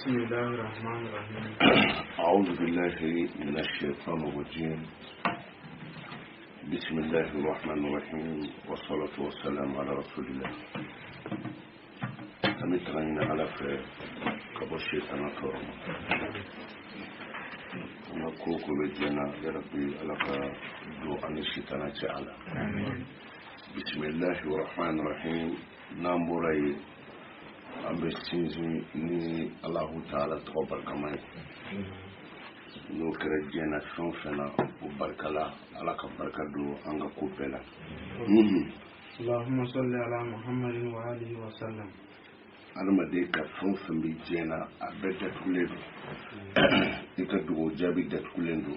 بسم الله الرحمن الرحيم. أعوذ بالله من الشيطان الرجيم. بسم الله الرحمن الرحيم والصلاة والسلام على رسول الله. أمتغين على كبر الشيطان كرم ونكوك بجنا يا ربي لك دو عن الشيطان تعالى. بسم الله الرحمن الرحيم. نامبري ambe sinzi ni Allahu Ta'ala to barkamay no kere jena fena o barkala ala ka barkado anga kopela Allahumma salli ala Muhammadin wa alihi wa sallam. alma de ka fon bi jena abeda kuledo ika dugo jabi dat kulendo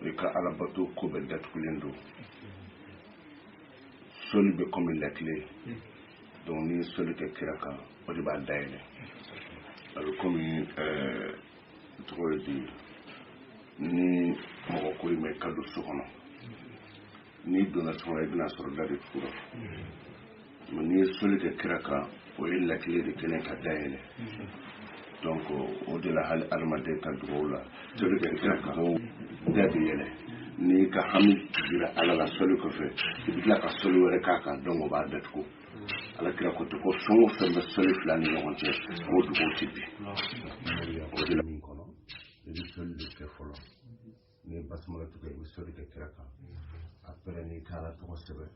ika alabato ko be dat kulendo soli be comme la clé. Donc ni soli ke kiraka o di ba dayle alors comme trop di ni mo ko me kadu sokono ni dona so e bina so dadi furo ni soli ke kiraka o illa clé de kenen ka dayle donc au de la hal armade ka dola soli ke kiraka o dadi yele ni ka hamid dira ala la soli ko fe dibla ka soli wore kaka donc ba dat ko ala kira ko to ko songo fembe soli flani no onje ko du ko tibi o de la min kono e soli de ke folo ni basmala to ke soli de kiraka après ni kala to ko sebe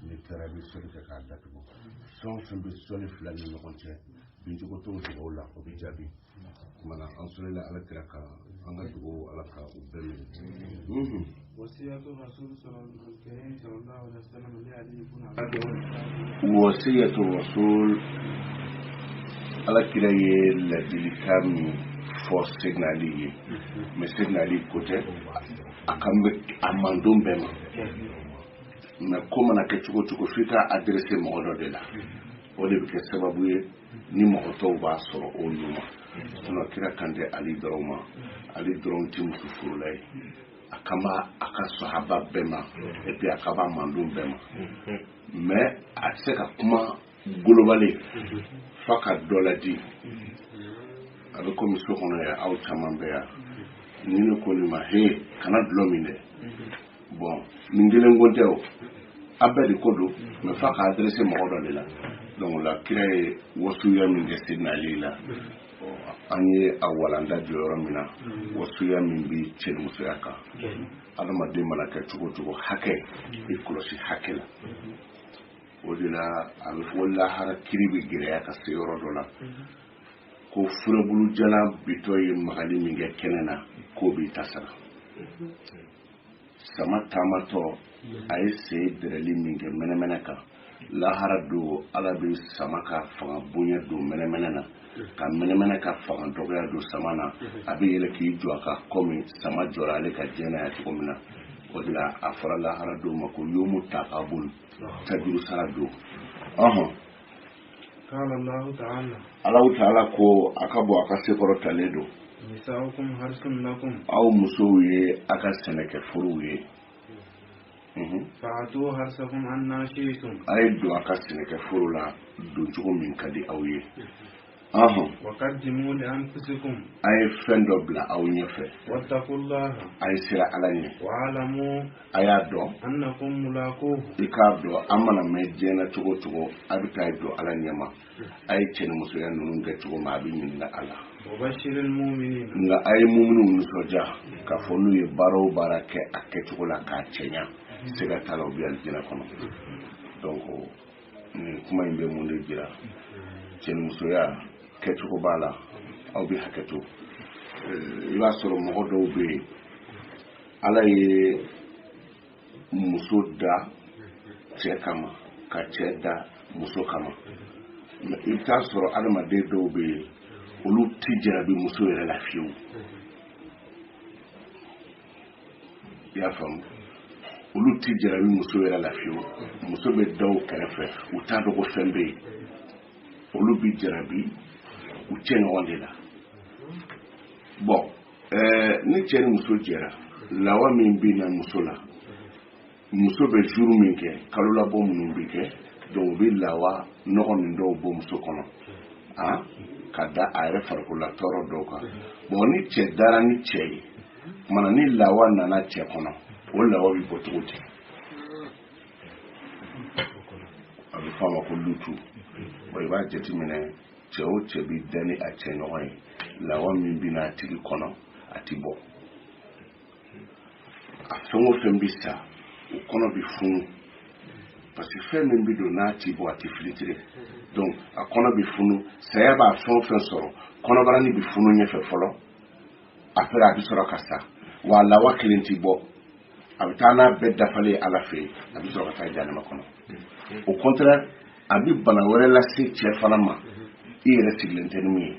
ni kara bi soli de ka datu ko songo fembe soli flani no onje binju ko to ko la ko bi jabi mana an soli la ala kiraka anga dugo ala ka ubbe وصية الرسول صلى الله عليه وسلم لعلي بن أبي طالب. وصية الرسول على كلاية الذي كان فور سيجنالي ما سيجنالي كوتة أكمل أماندوم بما ما كم أنا كتشوكو فيتا أدرسه مغلو دلا وده بكسببه ni moto ba so onuma no kira kande ali drum tim sufurulai akama akasahaba bema et puis akaba mandum bema mais aseka kuma globally faka doladi avec comme so kono ya au chamambea ni ne ko ni ma he kana blomine bon ngile ngonteo abedi kodo me faka adresse mo do la donc la créer wasuya min destinalila anye awalanda joromina wasuya min bi chelmusaka adama de malaka chugo hake ikolosi hakela odila al wala hara kiribi gire aka seyoro dola ko furabulu jala bitoy magali minge kenena ko bi tasara sama tamato ay sey dreli minge menemenaka la haradu alabi samaka fanga bunya do menemenena ka menemena ka fanga dogoya do samana abi yele ki jo aka komi sama jorale ka jena ya komina odila afara la haradu mako yomu taqabul tadiru saradu قال الله تعالى. Allah ta'ala ko akabo akase koro taledo نساؤكم حرث لكم. aw musoye aka seneke furuye فأتوا حرثكم أن شئتم. ay do aka seneke furula do jogo min kadi awye وقدموا لأنفسكم. ay fendo bla aw nyefe واتقوا الله. ay sira alanye واعلموا ayado أنكم ملاقوه. ikado amana me jena tugo abita do alanyama ay chen muso ya nunu ga tugo ma bi min la ala وبشر المؤمنين. nga ay mu'minu soja ka fonu ye baro barake ake tugo la ka chenya sega talo bi aljina kono donc ni kuma imbe munde jira chen muso ya ke tugo bala aw bi haketo iba soro mo do be ala ye muso da cɛ kama ka cɛ da muso kama i bɛ taa sɔrɔ adamaden dɔw bɛ yen olu ti jarabi muso yɛrɛ la fiyewu i y'a faamu olu ti jarabi muso yɛrɛ la fiyewu muso bɛ daw kɛrɛfɛ u t'a dɔn ko fɛn bɛ yen olu bi jarabi u cɛ ɲɔgɔn de la bon ni cɛ ni muso jɛra lawa min bɛ na muso la muso bɛ jour min kɛ kalo labɔ minnu bɛ kɛ donc u bɛ lawa nɔgɔ nin dɔw bɔ muso kɔnɔ ka da a yɛrɛ farikolola tɔɔrɔ dɔw kan bon ni cɛ dara ni cɛ ye mana ni lawa nana cɛ kɔnɔ o lawa bɛ bɔ cogo di a bɛ fɔ a ma ko lutu bon i b'a jateminɛ cɛ o cɛ bɛ da ni a cɛ ɲɔgɔn ye lawa min bɛ n'a tigi kɔnɔ a ti bɔ a fɛn o fɛn bɛ sa o kɔnɔ bɛ funu parce que fɛn min bɛ don n'a ti bɔ a ti filitire donc a kɔnɔ bɛ funu saya b'a fɛn o fɛn sɔrɔ kɔnɔbarani bɛ funu ɲɛfɛ fɔlɔ après a bɛ sɔrɔ ka sa wa lawa kelen ti bɔ a bɛ taa n'a bɛɛ dafalen ala fɛ yen a bɛ sɔrɔ ka taa janama kɔnɔ au contraire a bɛ bana wɛrɛ lase cɛ fana ma i yɛrɛ sigilen tɛ ni min ye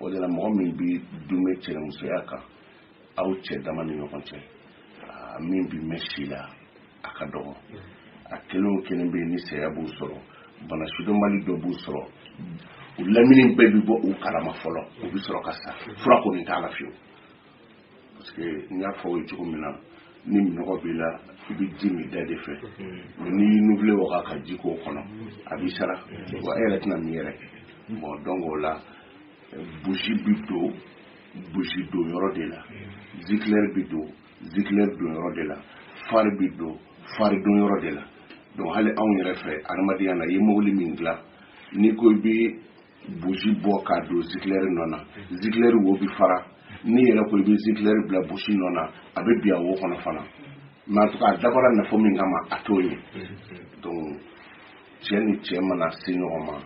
o de la mɔgɔ min bɛ dunbe cɛnimusoya kan aw cɛ dama ni ɲɔgɔn cɛ min bɛ mɛn si la a ka dɔgɔ a kelen o kelen bɛ yen ni saya b'u sɔrɔ bana sidɔnbali dɔ b'u sɔrɔ u lamini bɛɛ bɛ bɔ u kalama fɔlɔ u bɛ sɔrɔ ka sa fura kɔni t'a la fiyewu parce que n y'a fɔ aw ye cogo min na ni minɔgɔ b'i la i bɛ ji min da de fɛ mais n'i y'i n'oublie waga ka ji k'o kɔnɔ a b'i sara wa e yɛrɛ tɛna min yɛrɛ bon donc o la bougie bɛ don bougie don yɔrɔ de la zikilɛri bɛ don zikilɛri don yɔrɔ de la fari bɛ don fari don yɔrɔ de la donc hali anw yɛrɛ fɛ adamadenya na i ye mobili min dilan n'i ko i bɛ bougie bɔ k'a don zikilɛri nɔ na zikilɛri wo bɛ fara ni yɛrɛ ko i bɛ zikilɛri bila bougie nɔ na a bɛ bin a wo kɔnɔ fana mais en tout cas a dabɔra nafo min kama a t'o ye donc cɛ ni cɛ mana se ɲɔgɔn ma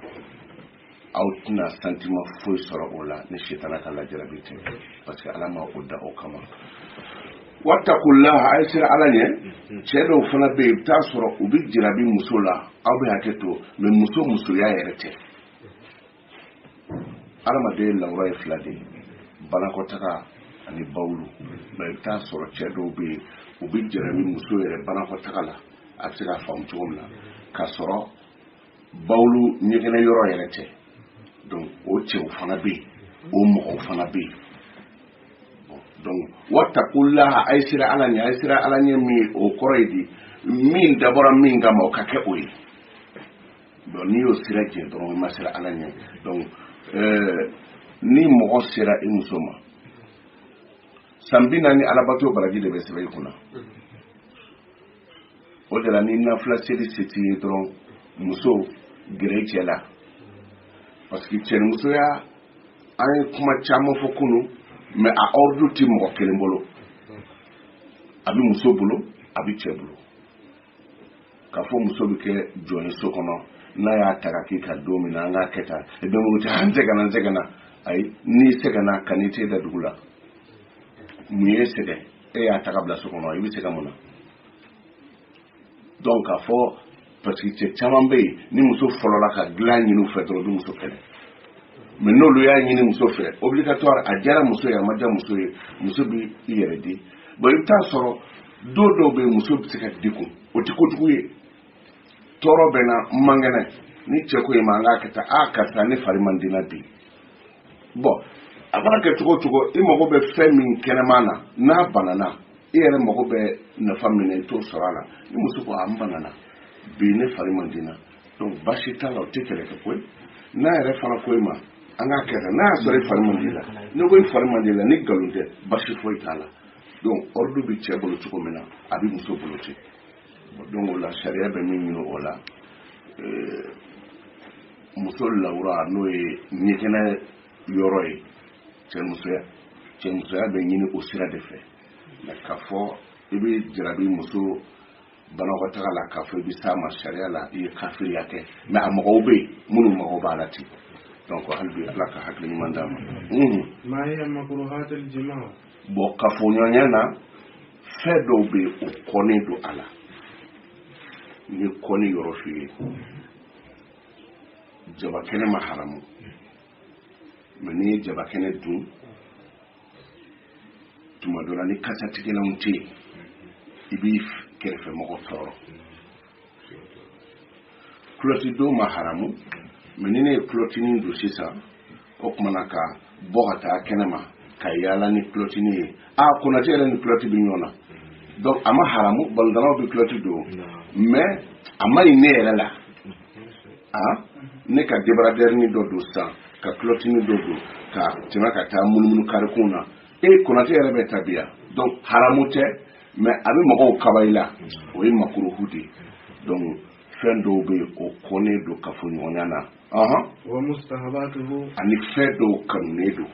aw tɛna sentiment foyi sɔrɔ o la ni sitana ka lajarabi tɛ parce que ala ma o da o kama wattaqullaha a ye siran ala ɲɛ cɛ dɔw fana bɛ yen i bɛ taa sɔrɔ u bɛ jirabi muso la aw bɛ hakɛ to mais musoya yɛrɛ tɛ adamaden lawura ye fila de ye banakɔtaga ani bawulu mais i bɛ taa sɔrɔ cɛ dɔw bɛ yen u bɛ jirabi muso yɛrɛ banakɔtaga la a bɛ se k'a faamu cogo min na k'a sɔrɔ bawulu ɲɛgɛnɛ yɔrɔ yɛrɛ tɛ donc o cɛw fana bɛ yen o mɔgɔw fana bɛ yen donc wattaqullaha a ye siran ala ɲɛ a ye siran ala ɲɛ min o kɔrɔ ye di min dabɔra min kama o ka kɛ o ye donc n'i y'o sira jɛ dɔrɔn i ma siran ala ɲɛ donc ni mɔgɔ sera i muso ma san 40 alabato baraji de bɛ sɛbɛn i kunna o de la ni nafila seli se t'i ye dɔrɔn muso gɛrɛ cɛ la parce que cɛnimusoya an ye kuma caman fɔ kunun mais a ordre ti mɔgɔ kelen bolo a bɛ muso bolo a bɛ cɛ bolo k'a fɔ muso bɛ kɛ jɔn ye so kɔnɔ n'a y'a ta ka k'i ka don min na an k'a kɛ tan et donc o tɛ an sɛgɛnna ayi n'i sɛgɛnna ka n'i t'e da dugu la mun ye sɛgɛn e y'a ta ka bila so kɔnɔ i bɛ sɛgɛn mun na donc k'a fɔ parce que cɛ caman bɛ yen ni muso fɔlɔla ka dilan ɲini u fɛ dɔrɔn u bɛ muso kɛlɛ mais n'olu y'a ɲini muso fɛ obligatoire a diyara muso ye a ma diya muso ye muso bɛ i yɛrɛ di bon i bɛ taa sɔrɔ don dɔw bɛ yen muso bɛ se ka degun o tɛ kojugu ye tɔɔrɔ bɛ na n man kɛnɛ ni cɛ ko i ma an k'a kɛ tan karisa ne fari man di n na bi bon a mana kɛ cogo o cogo i mago bɛ fɛn min kɛnɛma na n'a banana i yɛrɛ mago bɛ nafa min na i t'o sɔrɔ a la ni muso ko n banana bi ne fari man di n na donc baasi t'a la o tɛ kɛlɛ kɛ koyi n'a yɛrɛ fana ko i ma an k'a kɛ tan n'a y'a sɔrɔ i fari man di la ne ko i fari man di la ni nkalon tɛ baasi foyi t'a la donc ordre bɛ cɛ bolo cogo min na a bɛ muso bolo ten donc o la sariya bɛ min ɲini o la muso lawura n'o ye ɲɛgɛnɛ yɔrɔ ye cɛmusoya bɛ ɲini o sira de fɛ mais k'a fɔ i bɛ jarabi muso banakɔtaga la k'a fɔ i bɛ s'a ma sariya la i ye kafiriya kɛ mais a mɔgɔw bɛ yen minnu mago b'a la ten donc hali bi ala ka hakili ɲuman d'a ma. maa hiya makruhatul jimaa. bon kafoɲɔgɔnya na fɛn dɔw bɛ yen o kɔnnen don a la n ye kɔnni yɔrɔ f'i ye jabakɛnɛ ma haramu mais n'i ye jabakɛnɛ dun tuma dɔ la ni kasatigɛlanw tɛ yen i b'i kɛrɛfɛmɔgɔ tɔɔrɔ kulɔti don ma haramu mais ni ne ye kulɔtinin don sisan o kumana ka bɔ ka taa kɛnɛ ma ka yaala ni kulɔtinin ye konatɛ yɛrɛ ni kulɔti bɛ ɲɔgɔn na donc a ma haramu balontannaw bɛ kulɔti don mais a ma ɲi ne yɛrɛ la ne ka débardeur dɔ don sisan ka clotini do ka tɛmɛ ka taa munumunu karikun na konate yɛrɛ bɛ tabiya donc haramu tɛ mais a bɛ mɔgɔw kabayila o ye makuruhu de donc fɛn dɔw bɛ o kɔnnen do kafoɲɔgɔnya na wa mustahabatuhu ani fɛn dɔw kanunen do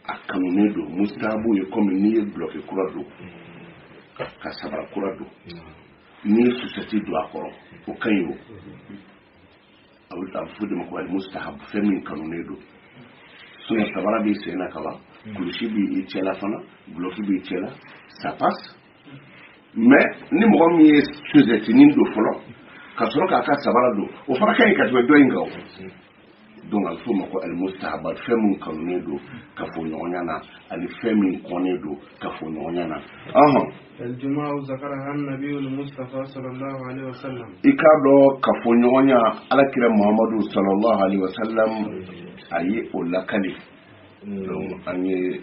a kanunen do mustahabu ye comme n'i ye bloqué kura do ka sabara kura do n'i ye susɛti do a kɔrɔ o ka ɲi o a bɛ fɔ de ma ko mustahabu fɛn min kanunen do sinon sabara b'i sen na kaban kulusi b'i cɛla fana bloqué b'i cɛla ça passe mais ni mɔgɔ min ye susɛtinin do fɔlɔ ka sɔrɔ k'a ka sabara do o fana ka ɲi ka tɛmɛ dɔ in kan o donc a bɛ fɔ o ma ko alimustahabat fɛn min kanunen do kafoɲɔgɔnya na ani fɛn min kɔnnen do kafoɲɔgɔnya na الجماع ذكرها النبي المصطفى صلى الله عليه وسلم i k'a dɔn kafoɲɔgɔnya alakira muhamadu sallallahu alaihi wasallam a ye o lakali donc an ye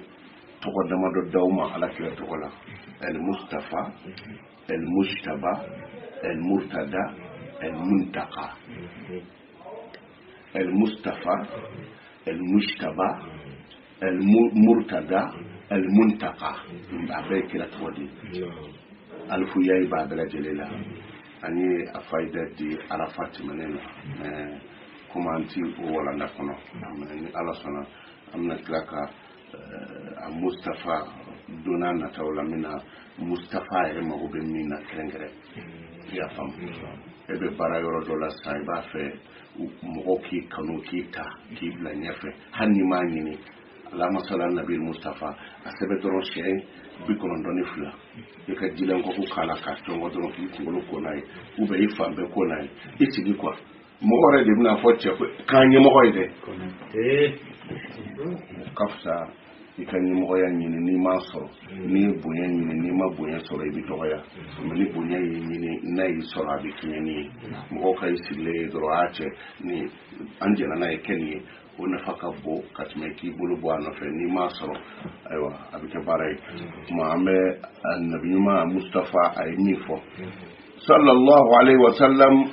tɔgɔ damadɔ d'aw ma alakira tɔgɔ la el mustafa el mujtaba el murtada el muntaka el mustafa el mujtaba el murtada el muntaka a bɛɛ kira tɔgɔ de alifu yayi b'a bɛɛ lajɛlen la an ye a fayida di arafa tɛmɛnen na mais comme an ti o walanda kɔnɔ ni ala sɔnna an bɛna tila ka a mustafa donna nataw la min na mustafa yɛrɛ mago bɛ min na kɛrɛnkɛrɛn i y'a faamu e bɛ baara yɔrɔ dɔ la sisan i b'a fɛ mɔgɔw k'i kanu k'i ta k'i bila ɲɛfɛ hali n'i m'a ɲini alama sala nabi mustafa a sɛbɛ dɔrɔn siɲɛ 92 i ka jilan kɔkɔ k'a la k'a tɔngɔ dɔrɔn k'i kunkolo ko n'a ye ou bien i fan bɛɛ ko n'a ye i sigi quoi mɔgɔ yɛrɛ de bɛna fɔ cɛ ko k'an ɲɛmɔgɔ ye dɛ o ka fisa i ka ɲɛmɔgɔya ɲini n'i m'a sɔrɔ n'i ye bonya ɲini n'i ma bonya sɔrɔ i bɛ dɔgɔya mais ni bonya y'i ɲini n'a y'i sɔrɔ a bɛ tiɲɛni ye mɔgɔw ka i sigilen ye dɔrɔn a cɛ ni an jɛna n'a ye kɛ nin ye o nafa ka bon ka tɛmɛ k'i bolo bɔ a nɔfɛ n'i m'a sɔrɔ ayiwa a bɛ kɛ baara ye kuma an bɛ nabi ɲuman mustafa a ye min fɔ sallallahu alaihi wa sallam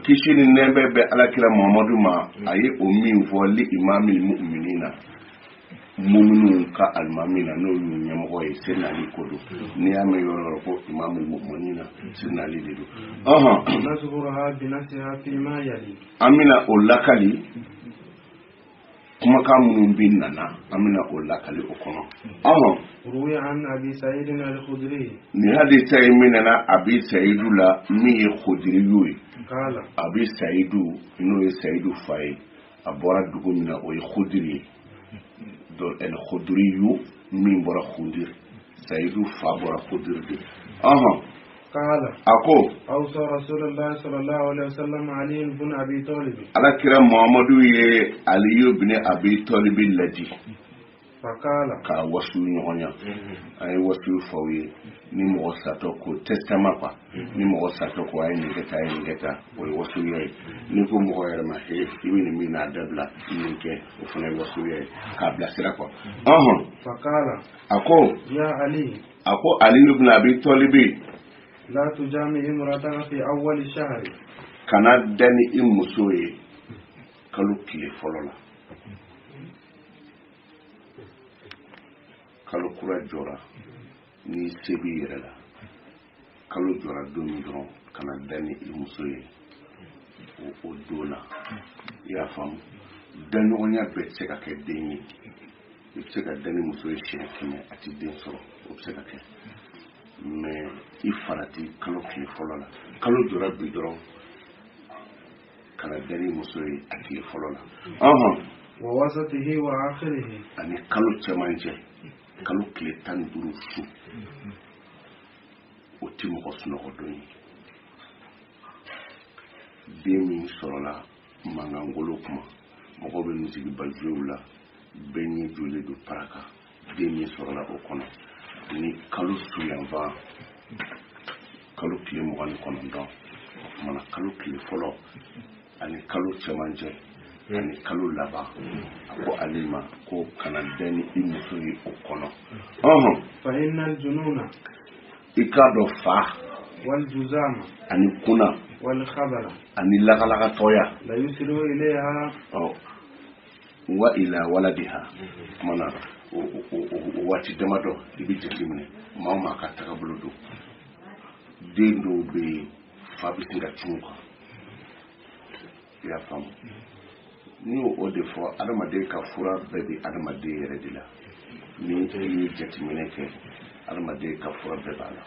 kisi ni nɛɛmɛ bɛ alakira muhamadu ma a ye o min fɔ li imamil mu'minina mu'minun ka alimamina n'o y'u ɲɛmɔgɔ ye sɛnɛ ali ko don n'i y'a mɛn yɔrɔ yɔrɔ ko imamil mu'minina sɛnɛ ali de don an bɛna o lakali kumakan minnu bɛ nana an bɛna o lakali o kɔnɔ روي عن أبي سعيد الخدري ni hadisa yi min nana abi sayidu la min ye khudriyu ye قال abi sayidu n'o ye sayidu fa ye a bɔra dugu min na o ye khudri ye donc el khudriyu min bɔra khudri sayidu fa bɔra khudri de قال ako أوصى رسول الله صلى الله عليه وسلم علي بن أبي طالب alakira muhammadu ye aliyu bin abi talib ladi فقال ka wasu ɲɔgɔn ya an ye wasu faw ye ni mɔgɔ satɔ ko testament quoi ni mɔgɔ satɔ ko a ye nin kɛ tan a ye nin kɛ tan o ye wasu ye ni ko mɔgɔ yɛrɛ ma he i bɛ nin min n'a dabila nin kɛ o fana ye wasu ye k'a bilasira quoi فقال a ko يا علي aliyu bin abi talibi لا تجامع امرأة في أول الشهر kana dani i muso ye kalo tile fɔlɔ la kalo kura jɔra ni se b'i yɛrɛ la kalo jɔra don min dɔrɔn kana dani i muso ye o don na i y'a faamu daɲɔgɔnya bɛɛ tɛ se ka kɛ den ye i bɛ se ka dani muso ye siɲɛ 100 a tɛ den sɔrɔ o bɛ se ka kɛ mais i farati kalo tile fɔlɔ la kalo jɔra bi dɔrɔn kana dani muso ye a tile fɔlɔ la ووسطه وآخره ani kalo cɛmancɛ kalo tile 15 su o tɛ mɔgɔ sunɔgɔ don ye den min sɔrɔla mangangolo kuma mɔgɔ bɛ misiri bajuwew la bɛɛ ɲɛ jɔlen don paraka den min sɔrɔla o kɔnɔ ni kalo suyanfan kalo tile 29 o kumana kalo tile fɔlɔ ani kalo cɛmancɛ ani kalo laban a ko ale ma ko kana dani i muso ye o kɔnɔ فإن الجنون i k'a dɔn fa والجزام ani kuna والخبر ani lagalaga toya لا يسر إليها wa ila waladiha mana wati damado ibi jatimne mama ka takabulu do dendo be fabitinga chunka ya fam ni o de fo adamade ka fura bebe adamade yere dila ni jatimne ke adamade ka fura bebala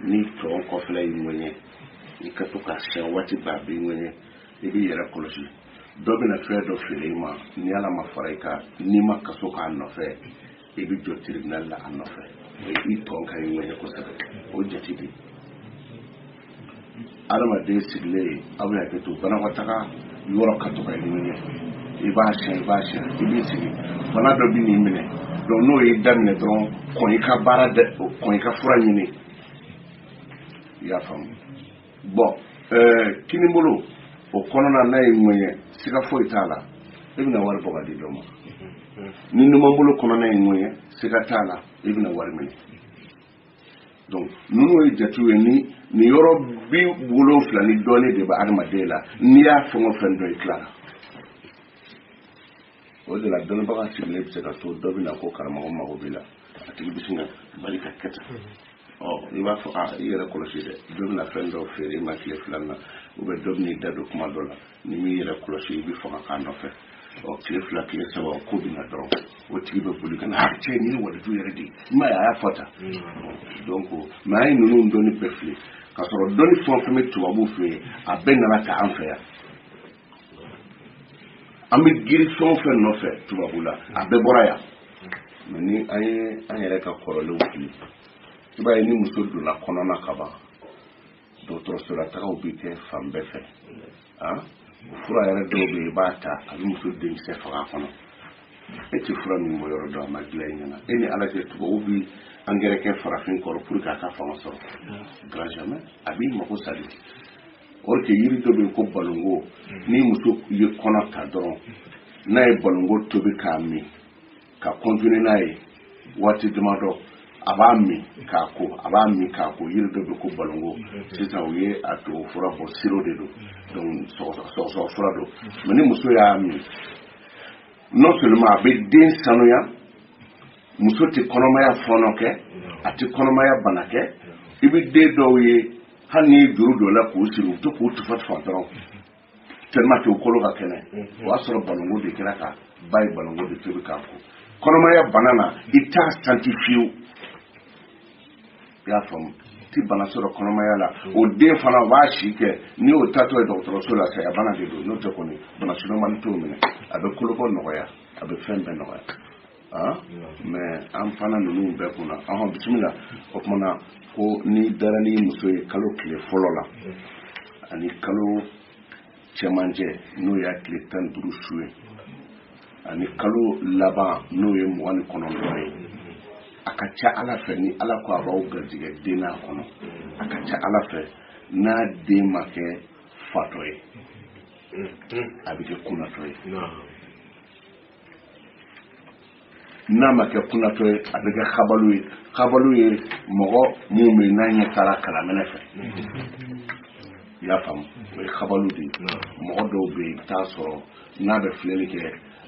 ni to ko fla yimwenye ikatuka sha wati babi yimwenye ibi yere koloshi dobe na fɛ dɔ feere i ma ni ala ma fara i kan n'i ma kaso k'a nɔfɛ i bɛ jɔ tribunal la a nɔfɛ i tɔn ka ɲi ŋɛɲɛ kosɛbɛ o jate de adamaden sigilen aw bɛ hakɛ to banakɔtaga yɔrɔ ka to ka ɲɛɲɛ i b'a siyɛn i b'i sigi bana dɔ bɛ n'i minɛ donc n'o y'i daminɛ dɔrɔn kɔn i ka baara kɔn i ka fura ɲini i y'a faamu bon kini bolo o kɔnɔna n'a ye ŋɛɲɛ siga foyi t'a la i bɛna wari bɔ ka di dɔ ma ni numan bolo kɔnɔna ye ŋɛɲɛ siga t'a la i bɛna wari minɛ donc ninnu ye jatiw ye ni yɔrɔ 70 ni dɔɔnin de bɛ adamaden la n'i y'a fɛn o fɛn dɔ i tilara o de la dɔnnibaga sigilen bɛ se ka to dɔ bɛ na ko karamɔgɔ mago b'i la a tigi bɛ sin ka bali ka kɛ tan i b'a fɔ i yɛrɛ kɔlɔsi dɛ dɔ bɛna fɛn dɔ feere i ma tile 2 na ou bien dɔ bɛn'i da don kuma dɔ la ni m'i yɛrɛ kɔlɔsi i bɛ faga k'a nɔfɛ tile 2 tile 3 ko bɛ na dɔrɔn o tigi bɛ boli ka na cɛ nin ye waliju yɛrɛ de ye i m'a ye a y'a fɔ tan donc mais an ye ninnu dɔnni bɛɛ fili k'a sɔrɔ dɔnni fɛn o fɛn bɛ tubabuw fɛ yen a bɛɛ nana ta an fɛ yan an bɛ giri fɛn o fɛn nɔfɛ tubabu la a bɛɛ bɔra yan mais ni an ye an yɛrɛ ka kɔrɔlenw fili i b'a ye ni muso donna kɔnɔna ka ban dɔgɔtɔrɔsola tagaw bɛ kɛ fan bɛɛ fɛ fura yɛrɛ dɔw bɛ yen i b'a ta a bɛ muso denkisɛ faga kɔnɔ e tɛ fura min bɔ yɔrɔ dɔn a ma dilan i ɲɛna e ni ala cɛ tubabu bɛ angɛrɛ kɛ farafin kɔrɔ pour que a ka fanga sɔrɔ grand jamais a b'i mako sa de or que yiri dɔ bɛ yen ko balongo ni muso ye kɔnɔ ta dɔrɔn n'a ye balongo tobi k'a min ka continuer n'a ye waati damadɔ a b'a min k'a ko yiri dɔ bɛ ko balongo sisan u ye a tubabu fura bɔ siro de don donc sɔgɔsɔgɔ fura don mais ni muso y'a min non seulement a bɛ den sanuya muso tɛ kɔnɔmaya fɔɔnɔ kɛ a tɛ kɔnɔmaya bana kɛ i bɛ den dɔw ye hali n'i ye juru dɔ la k'u siri u to k'u tufa dɔrɔn tellement que u kolo ka kɛnɛ o y'a sɔrɔ balongo de kɛra ka ba ye balongo de tobi k'a ko kɔnɔmaya bana na i t'a santi fiyewu i y'a faamu ti bana sɔrɔ kɔnɔmaya la o den fana o b'a si kɛ ni y'o tatɔ ye dɔgɔtɔrɔso la saya bana de don n'o tɛ kɔni bana sunɔgɔli t'o minɛ a bɛ kolobɔ nɔgɔya a bɛ fɛn bɛɛ nɔgɔya mais an fana ninnu bɛɛ kunna bisimila o kumana ko ni dara ni muso ye kalo tile fɔlɔ la ani kalo cɛmancɛ n'o y'a tile 15 su ye ani kalo laban n'o ye 29 ye a ka ca ala fɛ ni ala ko a b'aw garijɛgɛ den n'a kɔnɔ a ka ca ala fɛ n'a den ma kɛ fatɔ ye a bɛ kɛ kunnatɔ ye n'a ma kɛ kunnatɔ ye a bɛ kɛ kabalu ye mɔgɔ mun bɛ n'a ɲɛ taara kalaminɛ fɛ i y'a faamu o ye kabalu de ye mɔgɔ dɔw bɛ yen i bɛ taa sɔrɔ n'a bɛ filɛli kɛ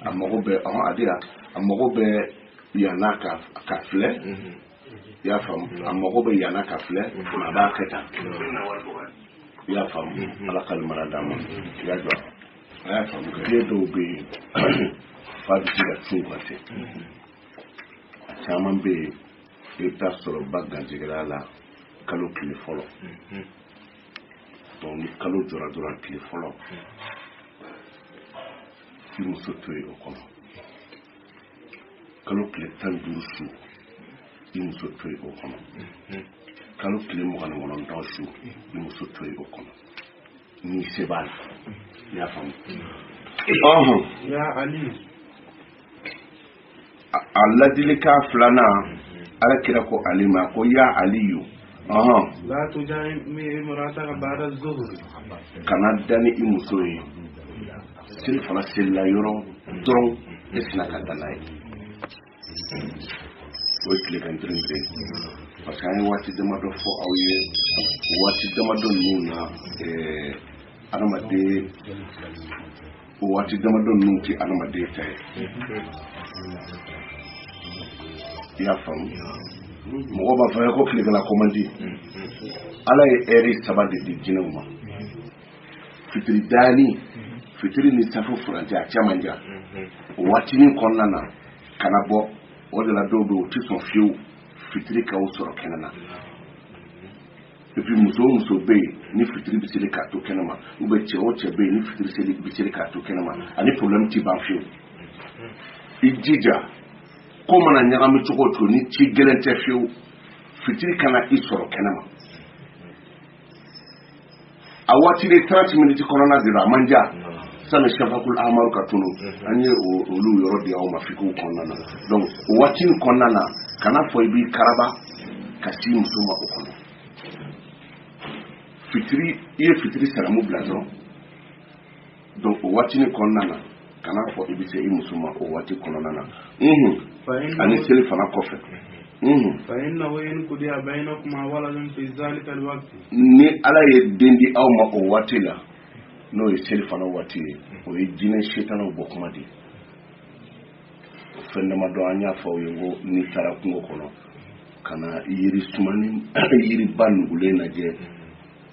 a mago bɛ a mago bɛ yana ka filɛ i y'a faamu a mago bɛ yana ka filɛ a b'a kɛ tan i y'a faamu ala ka limana d'a ma i y'a dɔn a y'a faamu den dɔw bɛ yen fa bɛ se ka cun ka se a caman bɛ yen i bɛ taa sɔrɔ ba garijɛgɛra la kalo tile fɔlɔ donc ni kalo jɔra dɔrɔn tile fɔlɔ i muso to yen o kɔnɔ kalo tile 15 su i muso to yen o kɔnɔ kalo tile 29 su i muso to yen o kɔnɔ ni se b'a la i y'a faamu ya ali a ladilikan 2nan ala kira ko ali ma ko ya aliyu la tujami imra'ataka ba'da az-zuhr kana dani i muso ye seli fana selila yɔrɔ dɔrɔn e sina ka danna ye o ye tile 15 parce que an ye waati damadɔ fɔ aw ye waati damadɔ ninnu na adamaden o waati damadɔ ninnu tɛ adamaden ta ye i y'a faamu mɔgɔ b'a fɔ ko tilegala komandi ala ye ɛri 3 de di jinɛw ma fitiri daani fitiri ni safo furancɛ a caman ja o waatinin kɔnɔna na kana bɔ o de la dɔw bɛ u tɛ sɔn fiyewu fitiri ka o sɔrɔ kɛnɛ na et puis muso o muso bɛ yen ni fitiri bɛ seli k'a to kɛnɛ ma ou bien cɛ o cɛ bɛ yen ni fitiri bɛ seli k'a to kɛnɛ ma ani problème tɛ ban fiyewu i jija ko mana ɲagami cogo o cogo ni ci gɛlɛn tɛ fiyewu fitiri kana i sɔrɔ kɛnɛ ma a waati de 30 minutes kɔnɔna de la a man ja sani shafakul amaru ka tunu an ye olu yɔrɔ de aw ma fikuw kɔnɔna na donc o waati in kɔnɔna na kana fɔ i b'i karaba ka si muso ma o kɔnɔ fitiri i ye fitiri salamu bila dɔrɔn donc o waati in kɔnɔna na kana fɔ i bɛ se i muso ma o waati kɔnɔna na ani seli fana kɔfɛ فإنه إن قضي بينكما ولد في ذلك الوقت ni ala ye den di aw ma o waati la n'o ye seli fana waati ye o ye jinɛ setanaw bɔ kuma de fɛn damadɔ an y'a fɔ aw ye ko n'i taara kungo kɔnɔ ka na yiri sumani yiriba nugulen lajɛ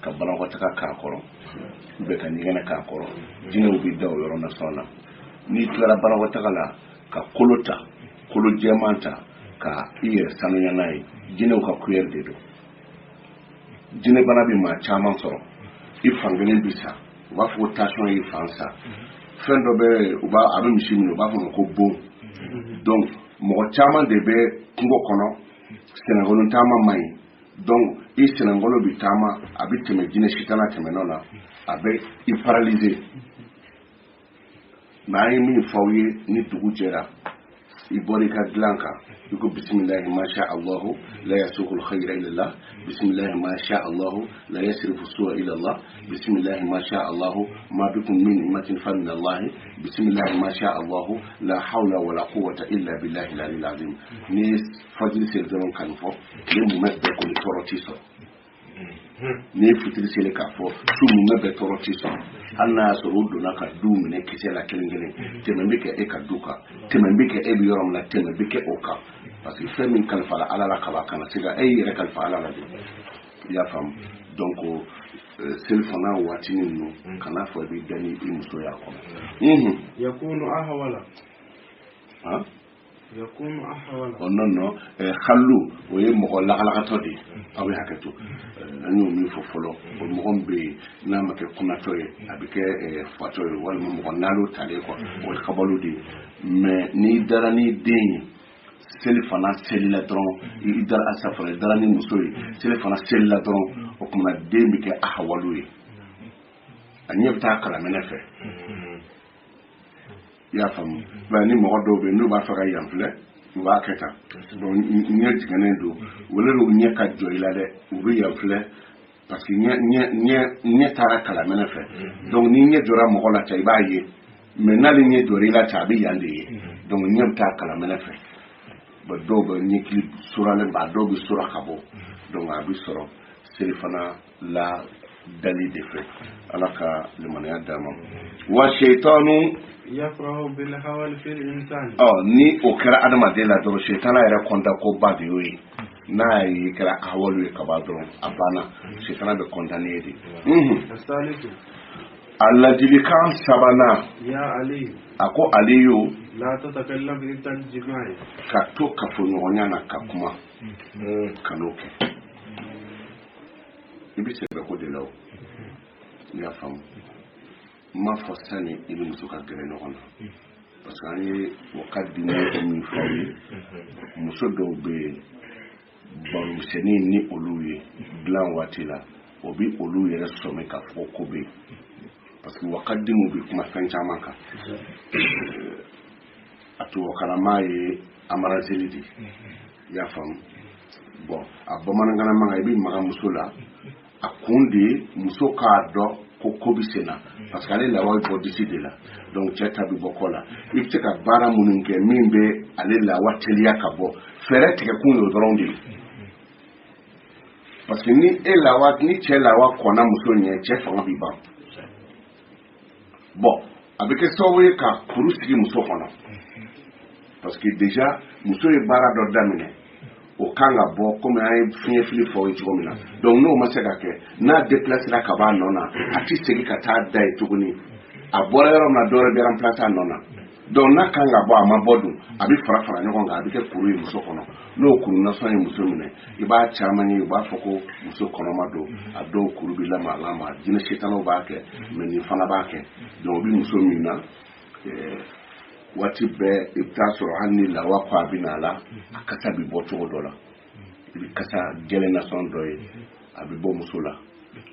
ka banakɔtaga k'a kɔrɔ ubiyɛn ka ɲɛgɛnɛ k'a kɔrɔ jinɛw bɛ da o yɔrɔ nasɔn na n'i tilara banakɔtaga la ka kolo ta kolo jɛman ta ka i yɛrɛ sanuya n'a ye jinɛw ka kuyɛri de don jinɛ bana bɛ maa caman sɔrɔ i fankelen bi sa u b'a fɔ ko tension y'i fan sa fɛn dɔ bɛ a bɛ misi minɛ u b'a fɔ ma ko bon donc mɔgɔ caman de bɛ kungo kɔnɔ sɛnɛkolon taama man ɲi donc i sɛnɛkolo bɛ taama a bɛ tɛmɛ jinɛ sitana tɛmɛnɔ la a bɛ i paralyser mais an ye min fɔ aw ye ni dugu jɛra i bɔra i ka dilan kan i ko bisimilahi masha allahu la yasukul khayra ila Allah bisimilahi masha allahu la yasrifu su'a ila Allah bisimilahi masha allahu ma bikum min ni'matin fa min Allah bisimilahi masha allahu la hawla wa la quwwata illa billahi al-aliyyil azim ni fajiri sel dɔrɔn kan fɔ le mu mɛ bɛɛ ko ni tɔɔrɔ ti sɔrɔ ni fitiri seli k'a fɔ su mu mɛ bɛɛ tɔɔrɔ ti sɔrɔ hali n'a y'a sɔrɔ o donna ka du minɛ kisɛ la kelen kelen tɛmɛ bɛ kɛ e ka du kan tɛmɛ bɛ kɛ e bɛ yɔrɔ min na tɛmɛ bɛ kɛ o kan parce que fɛn min kalifala ala la kaba kana se ka e yɛrɛ kalifa ala la de i y'a faamu donc seli fana waati ninnu kana fɔ i bɛ da ni i muso y'a kɔnɔ. yakunu ahwala. yakunu ahwala. non xallu o ye mɔgɔ lagalagatɔ de ye aw bɛ hakɛ to an y'o min fɔ fɔlɔ o mɔgɔ min bɛ yen n'a ma kɛ kunnatɔ ye a bɛ kɛ fatɔ ye walima mɔgɔ naalo talen kɔ o ye kabalo de ye mais n'i dara ni den ye seli fana seli la dɔrɔn i dara asafara i dara ni muso ye seli fana seli la dɔrɔn o kumana den bɛ kɛ ahawalu ye a ɲɛ bɛ taa kalaminɛ fɛ i y'a faamu mais ni mɔgɔ dɔw bɛ yen n'u b'a fɛ ka yan filɛ u b'a kɛ tan donc ɲɛ jigɛnnen don wele u ɲɛ ka jɔ i la dɛ u bɛ yan filɛ parce que ɲɛ taara kalaminɛ fɛ donc ni ɲɛ jɔra mɔgɔ la ta i b'a ye mais n'ale ɲɛ jɔra i la ta a bɛ yan de ye donc ɲɛ bɛ taa kalaminɛ fɛ bon dɔw bɛ ɲɛkili suralen ba dɔw bɛ sura ka bɔ donc a bɛ sɔrɔ seli fana la dali de fɛ ala ka limaniya d'a ma wa seitanu yafrahu bil hawal fil insan ni o kɛra adamaden la dɔrɔn seitana yɛrɛ kɔntan ko ba de y'o ye n'a ye kɛra hawalu ye kaba dɔrɔn a banna seitana bɛ kɔntan ne ye de a ladilikan sabanan a ko aliyu la tatakallam bi tajmai ka to kafoɲɔgɔnya na ka kuma kan'o kɛ i bɛ sɛbɛ ko de la o i y'a faamu n m'a fɔ sani i ni muso ka gɛrɛ ɲɔgɔn na parce que an ye wagati min fɔ aw ye muso dɔw bɛ yen baromisɛnnin ni olu ye dilan waati la o bɛ olu yɛrɛ sɔmi k'a fɔ ko bɛ yen parce que wagati min bɛ kuma fɛn caman kan a tubabukalanma ye amarazeli de i y'a faamu bon a bamanankanama i bɛ maga muso la a kun de ye muso k'a dɔn ko bɛ sen na parce que ale lawa bɛ bɔ disi de la donc cɛ ta bɛ bɔ kɔ la i bɛ se ka baara minnu kɛ min bɛ ale lawa teliya ka bɔ fɛɛrɛ tigɛ kun y'o dɔrɔn de ye parce que ni elawa ni chelawa kona muso nye che fanga bi ban bon avec que ka kuru sigi muso kono parce que déjà muso e bara do damine o kanga bo comme ay fini fili fo e chomina donc no ma se ka ke na déplacer la ka ba nona ati segi ka ta dai tuguni a bora yoro na dore be remplacer nona donc na kanga bo ama bodu abi fara fara nyoko nga abi ke kuru e muso kono no kuru na so e muso mine e ba chama ni ba foko muso kono ma do ado kuru bi lama lama dina shetano ba ke men ni fana ba ke donc bi muso mina wati be ibtasoro hanni la wakwa binala akasa bi boto dola bi kasa gele na son doy abi bo musula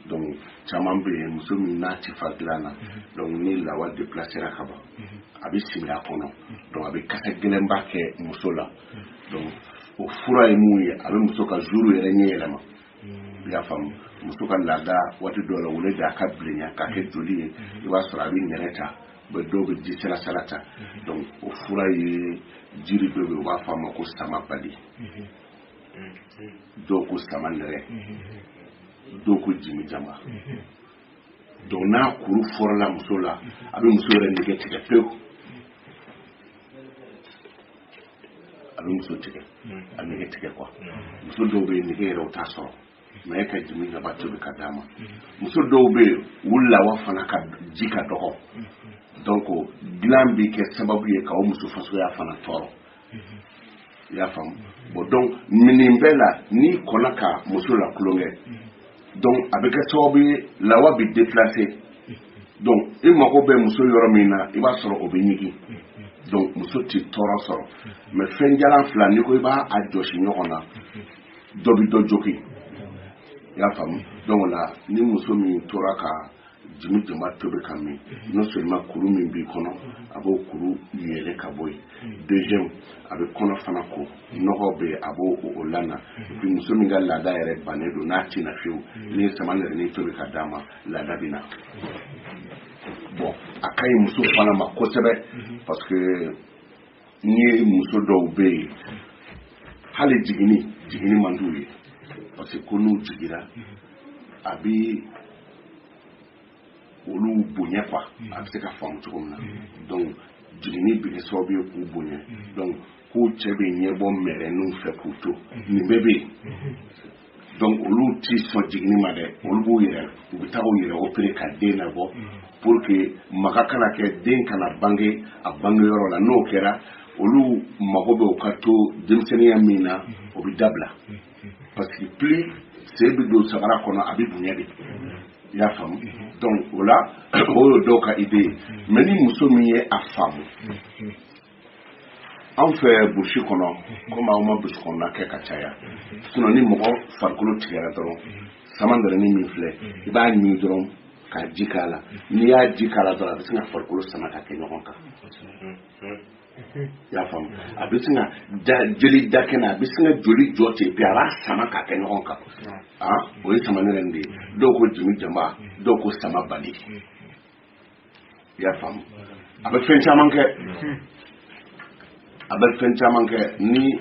donc chamambe musumi na ti fadlana donc ni la wa déplacer akaba abi simla kono donc abi kasa gele mbake musula donc o fura e muye abi musoka juru yere nyelema ya fam musoka laga wati dola wule da ka blinya ka ke joli e wa sura abi nyereta be dobe di sala salata donc o fura yi jiri dobe wa fama ko sama bali do ko sama ndere do ko jimi jama donc na kuru fora la musola abi musore ni gete ke peu abi muso tike abi gete ke quoi muso dobe ni ke ro taso mais ka jimi jama to be kadama muso dobe wulla wa fana ka jika doho donc glam bi ke sababu ye ka o muso faso ya fana toro ya fam bo donc minimbela ni konaka muso la kulonge donc avec sababu la wa bi déplacer donc e mako be muso yoro mina e ba soro obenyigi donc muso ti toro soro mais fenjala fla ni ko ba a joshi nyokona dobi do joki ya fam donc la ni muso mi toraka jimi jama tobe kami non seulement kuru min bi kono abo kuru yele kaboy deuxième avec kono fana ko noho be abo o lana bi muso min ga lada yere banedo na tina fiu ni samane ni tobe kadama lada bina bon akai muso fana ma ko sebe parce que ni muso do be hali jigini manduye parce que konu jigira abi olu bonya quoi a se ka famu cogo min na donc jigini bi ke sababu ye k'u bonya donc k'u cɛ bɛ ɲɛbɔ mɛrɛninw fɛ k'u to nin bɛɛ bɛ yen donc olu ti sɔn jigini ma dɛ olu b'u yɛrɛ u bɛ taa u yɛrɛ opérer ka den labɔ pour que maga kana kɛ den kana bange a bangeyɔrɔ la n'o kɛra olu mago bɛ u ka to denmisɛnniya min na o bɛ dabila parce que plus se bɛ don sabara kɔnɔ a bɛ bonya de ya famu donc voilà o do ka idée mais ni muso mi ye a famu en fait bushi kono comme on ma bushi kono ka caya sinon ni mɔgɔ farikolo tigɛra dɔrɔn samandara ni min filɛ i b'a ɲi dɔrɔn ka jikala ni y'a jikala dɔrɔn a bɛ se ka farikolo sama ka kɛ ɲɔgɔn kan ya famu a bɛ se ka joli da kɛnɛ a bɛ se ka joli jɔ ten puis a b'a sama ka kɛ ɲɔgɔn kan o ye sama nɛrɛ de dɔw ko jimi jamba dɔw ko sama bali ya famu a bɛ fɛn caman kɛ ni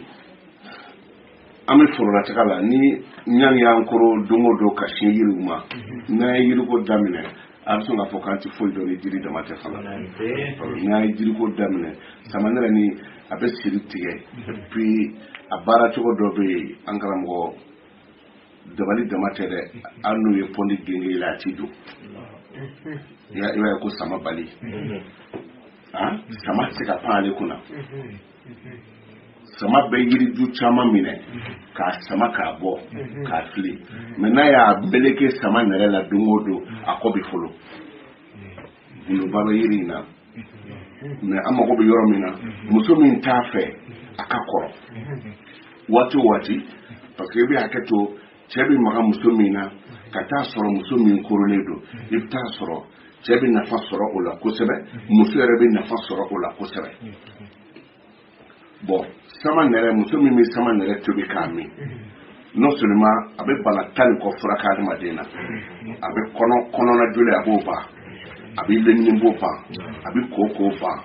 an bɛ forolataga la ni ɲani y'an kɔrɔ don o don ka sin yiriw ma n'a ye yiriko daminɛ a bɛ sɔn k'a fɔ k'an ti foyi dɔn ni jiri dama tɛ fana n'a ye jiriko daminɛ sama nɛrɛ ni a bɛ siri tigɛ puis a baara cogo dɔ bɛ yen an karamɔgɔ dabali dama tɛ dɛ an n'u ye pɔndi genge la a ti don i b'a ye ko sama bali sama tɛ se ka pan ale kunna sama bɛ yiriju caman minɛ k'a sama k'a bɔ k'a fili mais n'a y'a meleke sama nɛrɛ la don o don a kɔ bɛ folo guloba bɛ yiri in na mais an mago bɛ yɔrɔ min na muso min t'a fɛ a ka kɔrɔ waati o waati parce que i bɛ hakɛ to cɛ bɛ maga muso min na ka taa sɔrɔ muso min korolen don i bɛ taa sɔrɔ cɛ bɛ nafa sɔrɔ o la kosɛbɛ muso yɛrɛ bɛ nafa sɔrɔ o la kosɛbɛ bon sama nɛrɛ muso min bɛ sama nɛrɛ tobi k'a min non seulement a bɛ bana tan ni kɔ furakɛ adamaden na a bɛ kɔnɔna joli a b'o ban a bɛ lenni b'o ban a bɛ koko ban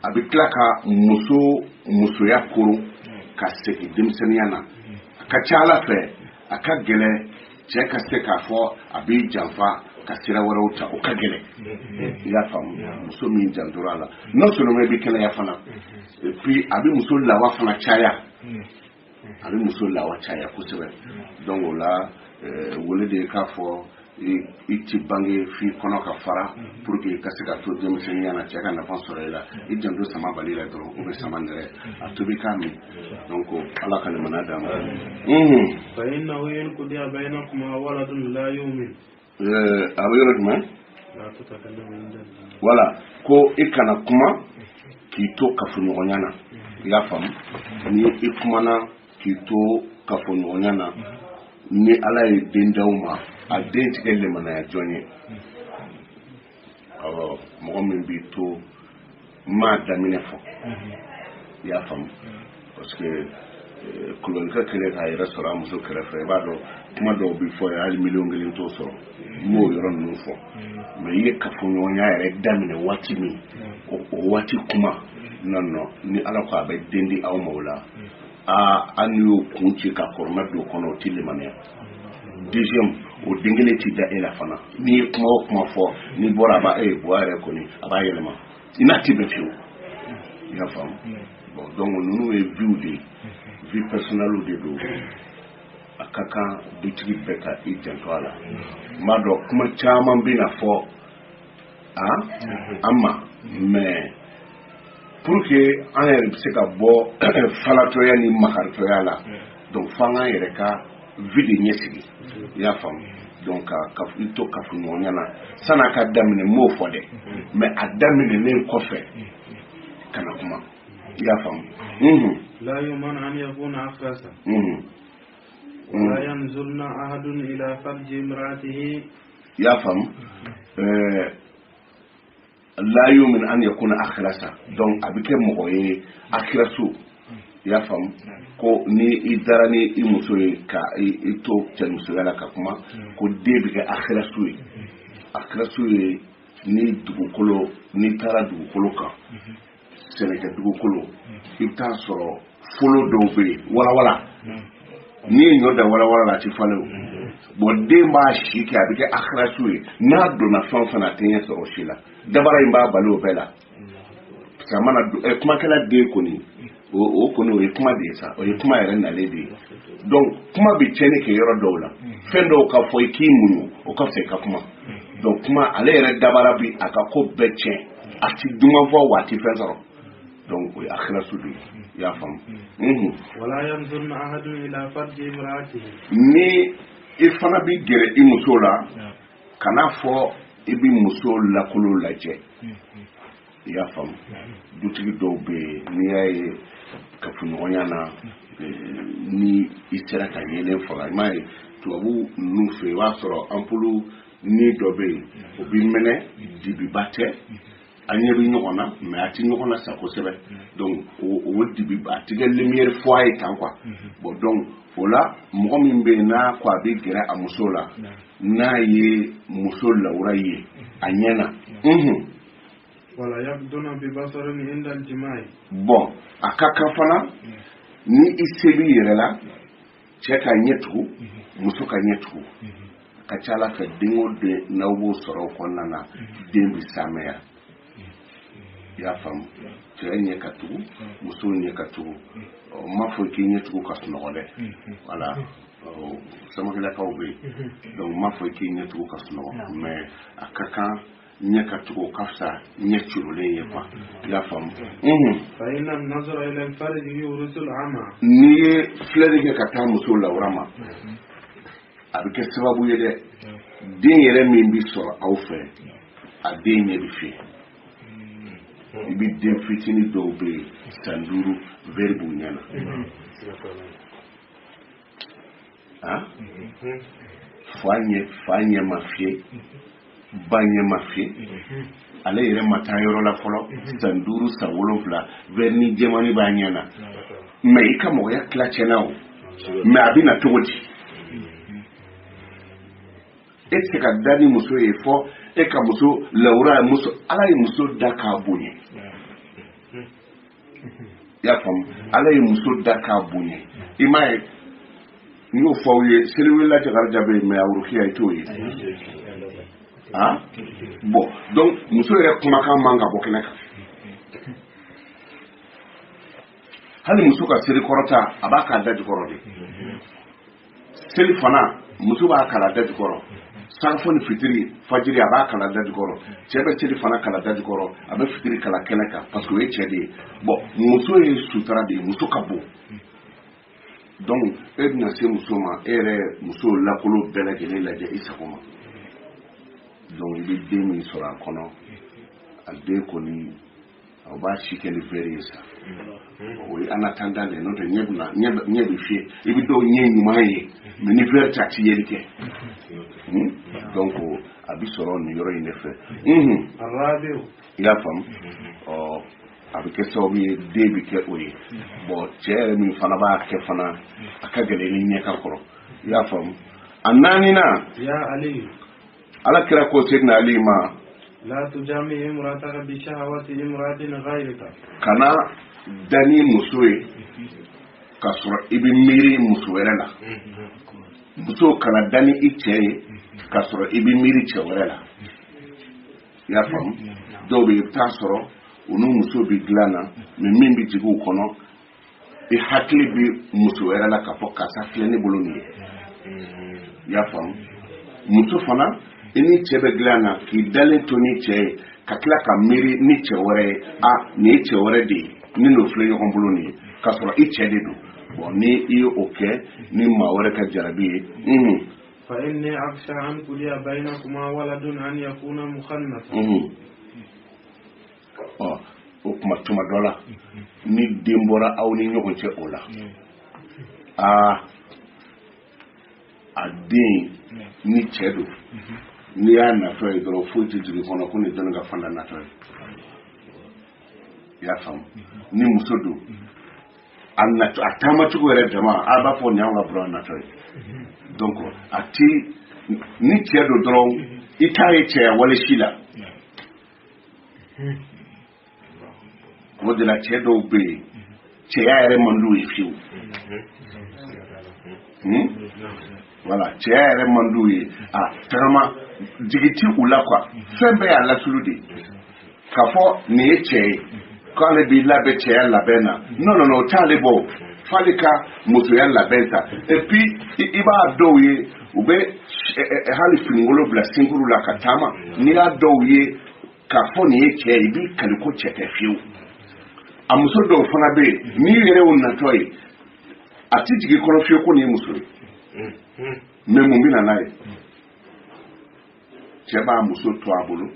a bɛ tila ka musoya koro ka segin denmisɛnniya na a ka ca ala fɛ aka gɛlɛ cɛ ka se k'a fɔ a b'i janfa ka sira wɛrɛw ta o ka gɛlɛ i y'a faamu muso min jantora la non seulement i bɛ kɛnɛya fana et puis a bɛ muso lawa fana caya a bɛ muso lawa caya kosɛbɛ donc o la wele de k'a fɔ i ti bange f'i kɔnɔ ka fara pour que i ka se ka to denmisɛnninya na cɛ ka nafa sɔrɔ i la i janto sama bali la dɔrɔn ou bien sama nɛrɛ a tobi k'a min donc ala ka limaniya d'an ma fa innahu in qudiya baynakuma waladun la yu'min a bɛ yɔrɔ jumɛn voilà ko i kana kuma k'i to kafoɲɔgɔnya na i y'a faamu ni i kumana k'i to kafoɲɔgɔnya na ni ala ye den d'aw ma a den tigɛ limanaya jɔn ye mɔgɔ min b'i to m'a daminɛ fɔ i y'a faamu parce que kolonkɛ kelen k'a yɛrɛ sɔrɔ a muso kɛrɛfɛ i b'a dɔn kuma dɔw bɛ fɔ hali miliyɔn kelen t'o sɔrɔ n b'o yɔrɔ ninnu fɔ mais i ye kafoɲɔgɔnya yɛrɛ daminɛ waati min o waati kuma non ni ala ko a bɛ den di aw ma o la an y'o kun ci ka kɔrɔma don kɔnɔ o tɛ limaniya deuxième o den kelen t'i da e la fana n'i ye kuma o kuma fɔ n'i bɔra a b'a bɔ yɛrɛ kɔni a b'a yɛlɛma i n'a tɛ bɛn fiyewu i y'a faamu bon donc ninnu ye viw de ye vie personnelle de don a ka kan dutigi bɛɛ ka i janto a la n b'a dɔn kuma caman bɛ na fɔ an ma mais pour que an yɛrɛ bɛ se ka bɔ falatɔya ni makaritɔya la donc f'an k'an yɛrɛ ka vie de ɲɛsigi i y'a faamu donc ka i to kafoɲɔgɔnya na san'a ka daminɛ n m'o fɔ dɛ mais a daminɛlen kɔfɛ kana kuma i y'a faamu لا يؤمن أن يكون أخرسا ولا ينظرن أحد إلى فرج امرأته يفهم لا يؤمن أن يكون أخرسا donc abike mogoye akhrasu yafam ko ni idarani imuso ka ito chelmuso yala ka kuma ko debi ka akhrasu ni dugukolo ni tara dugukolo kan sɛnɛkɛ dugukolo i bɛ taa sɔrɔ folo dɔw bɛ yen walawala n'i ye ɲɔ da walawala la a tɛ falen o bon den b'a si kɛ a bɛ kɛ akhirasu ye n'a donna fɛn o fɛn na a tɛ ɲɛ sɔrɔ o si la dabara in b'a bali o bɛɛ la parce que a mana kumakɛla den kɔni o kɔni o ye kuma de ye sa o ye kuma yɛrɛ nalen de ye donc kuma bɛ tiɲɛni kɛ yɔrɔ dɔw la fɛn dɔw ka fɔ i k'i muɲu o ka fisa i ka kuma donc kuma ale yɛrɛ dabara bi a ka ko bɛɛ tiɲɛ a ti duman fɔ wa a ti fɛn sɔrɔ donc o ye akhirasu de ye i y'a faamu wala yanzurna ahadun ila farji imraatihi ni i fana bi gɛrɛ i muso la kana fɔ i bi muso lakolo lajɛ i y'a faamu dutigi dɔw bɛ yen n'i y'a ye kafoɲɔgɔnya na ni i sera ka yelen faga i m'a ye tubabu ninnu fɛ yen i b'a sɔrɔ anpulu ni dɔ bɛ yen o bɛ mɛnɛ dibiba tɛ a ɲɛ bɛ ɲɔgɔn na mais a tɛ ɲɔgɔn na sa kosɛbɛ donc o dibi a tɛ kɛ lumière fɔ a ye tan quoi bon donc o la mɔgɔ min bɛ yen n'a ko a bɛ gɛrɛ a muso la n'a ye muso lawura ye a ɲɛ na wala yabduna bi basarin inda al-jima'i bon a ka kan fana ni i se b'i yɛrɛ la cɛ ka ɲɛ tugu muso ka ɲɛ tugu ka ca ala fɛ den o den n'aw b'o sɔrɔ o kɔnɔna na den bɛ sanuya i y'a faamu cɛ ɲɛ ka tugu muso ɲɛ ka tugu n m'a fɔ i k'i ɲɛ tugu ka sunɔgɔ dɛ voilà samakɛlakaw bɛ yen donc n m'a fɔ i k'i ɲɛ tugu ka sunɔgɔ mais a ka kan ɲɛ ka tugu o ka fisa ɲɛ curulen ye quoi i y'a faamu fa inna an-nazara ila al-farj yurisu al-ama n'i ye filɛli kɛ ka taa muso lawura ma a bɛ kɛ sababu ye dɛ den yɛrɛ min bi sɔrɔ aw fɛ a den ɲɛ bɛ fiyɛ i bɛ den fitinin dɔw bɛ yen san 5 vɛri b'u ɲɛ na fa ɲɛ ma fiyɛ ba ɲɛ ma fiyɛ ale yɛrɛ ma taa yɔrɔ la fɔlɔ san 5 san 7 vɛri ni jɛmani b'a ɲɛ na mais i ka mɔgɔya tila tiɲɛna o mais a bɛ na cogo di e tɛ se ka da ni muso ye fɔ e ka muso lawura muso ala ye muso da k'a bonya i y'a faamu ala ye muso da k'a bonya i m'a ye n'o fɔ aw ye seli wulila Jakarija bɛ yen mais awurukiya i t'o ye bon donc muso yɛrɛ kumakan man ka bɔ kɛnɛ kan hali muso ka seli kɔrɔta a b'a k'a da jukɔrɔ de seli fana muso b'a kala da jukɔrɔ sanfo ni fitiri fajiri a b'a kala da jukɔrɔ cɛ bɛ seli fana kala da jukɔrɔ a bɛ fitiri kala kɛnɛ kan parce que o ye cɛ de ye bon muso ye sutura de ye muso ka bon donc e bɛna se muso ma e yɛrɛ muso lakolo bɛɛ lajɛlen lajɛ i sago ma donc i bɛ den min sɔrɔ a kɔnɔ a den kɔni o b'a si kɛ ni fɛrɛ ye sa o ye an attendant de n'o tɛ ɲɛ bɛ fiyɛ i bɛ dɔw ɲɛ ɲuman ye mais ni fɛrɛ ta ti yeli kɛ donc a bɛ sɔrɔ nin yɔrɔ in de fɛ i y'a faamu a bɛ kɛ sababu ye den bɛ kɛ o ye bon cɛ yɛrɛ min fana b'a kɛ fana a ka gɛlɛn ni ɲɛ ka kɔrɔ i y'a faamu a naaninan ala kira ko Seydina Ali ma la tujami imra'ataka bi shahawati imra'atin ghayrika kana dani muso ye ka sɔrɔ i bɛ miiri muso wɛrɛ la muso kana dani i cɛ ye ka sɔrɔ i bɛ miiri cɛ wɛrɛ la i y'a faamu dɔw bɛ i bɛ taa sɔrɔ u ni muso bɛ dilan na mais min bɛ jigin u kɔnɔ i hakili bɛ muso wɛrɛ la k'a fɔ karisa filɛ ne bolo nin ye i y'a faamu muso fana i ni cɛ bɛ dilan na k'i dalen to ni cɛ ye ka tila ka miiri ni cɛ wɛrɛ ye nin ye cɛ wɛrɛ de ye ni n'o filɛ ɲɔgɔn bolo nin ye k'a sɔrɔ i cɛ de don bon ni i ye o kɛ ni maa wɛrɛ ka jarabi ye fa inni akhsha an kuliya bainakuma waladun an yakuna mukhannasa o kuma tuma dɔ la ni den bɔra aw ni ɲɔgɔn cɛ o la a den ni cɛ don n'i y'a natɔ ye dɔrɔn foyi tɛ jigin kɔnɔ ko nin dɔnni ka fanda natɔ ye i y'a faamu ni muso don a taamacogo yɛrɛ dama a b'a fɔ nin y'anw ka buran natɔ ye donc a ti ni cɛ don dɔrɔn i t'a ye cɛya wale si la o de la cɛ dɔw bɛ yen cɛya yɛrɛ man d'u ye fiyewu voilà cɛya yɛrɛ man d'u ye tagama jigi ti u la quoi fɛn bɛɛ y'a lasulu de k'a fɔ nin ye cɛ ye k'ale b'i labɛn cɛya labɛn na non o t'ale bɔ f'ale ka musoya labɛn ta et puis i b'a dɔw ye u bɛ hali finikolon bila senkuru la ka taama n'i y'a dɔw ye k'a fɔ nin ye cɛ ye i b'i kali ko cɛ tɛ fiyewu a muso dɔw fana bɛ yen n'i yɛrɛ y'o natɔ ye a ti jigin kɔnɔ fiyewu ko nin ye muso ye mais mun bɛ na n'a ye cɛ b'a muso to a bolo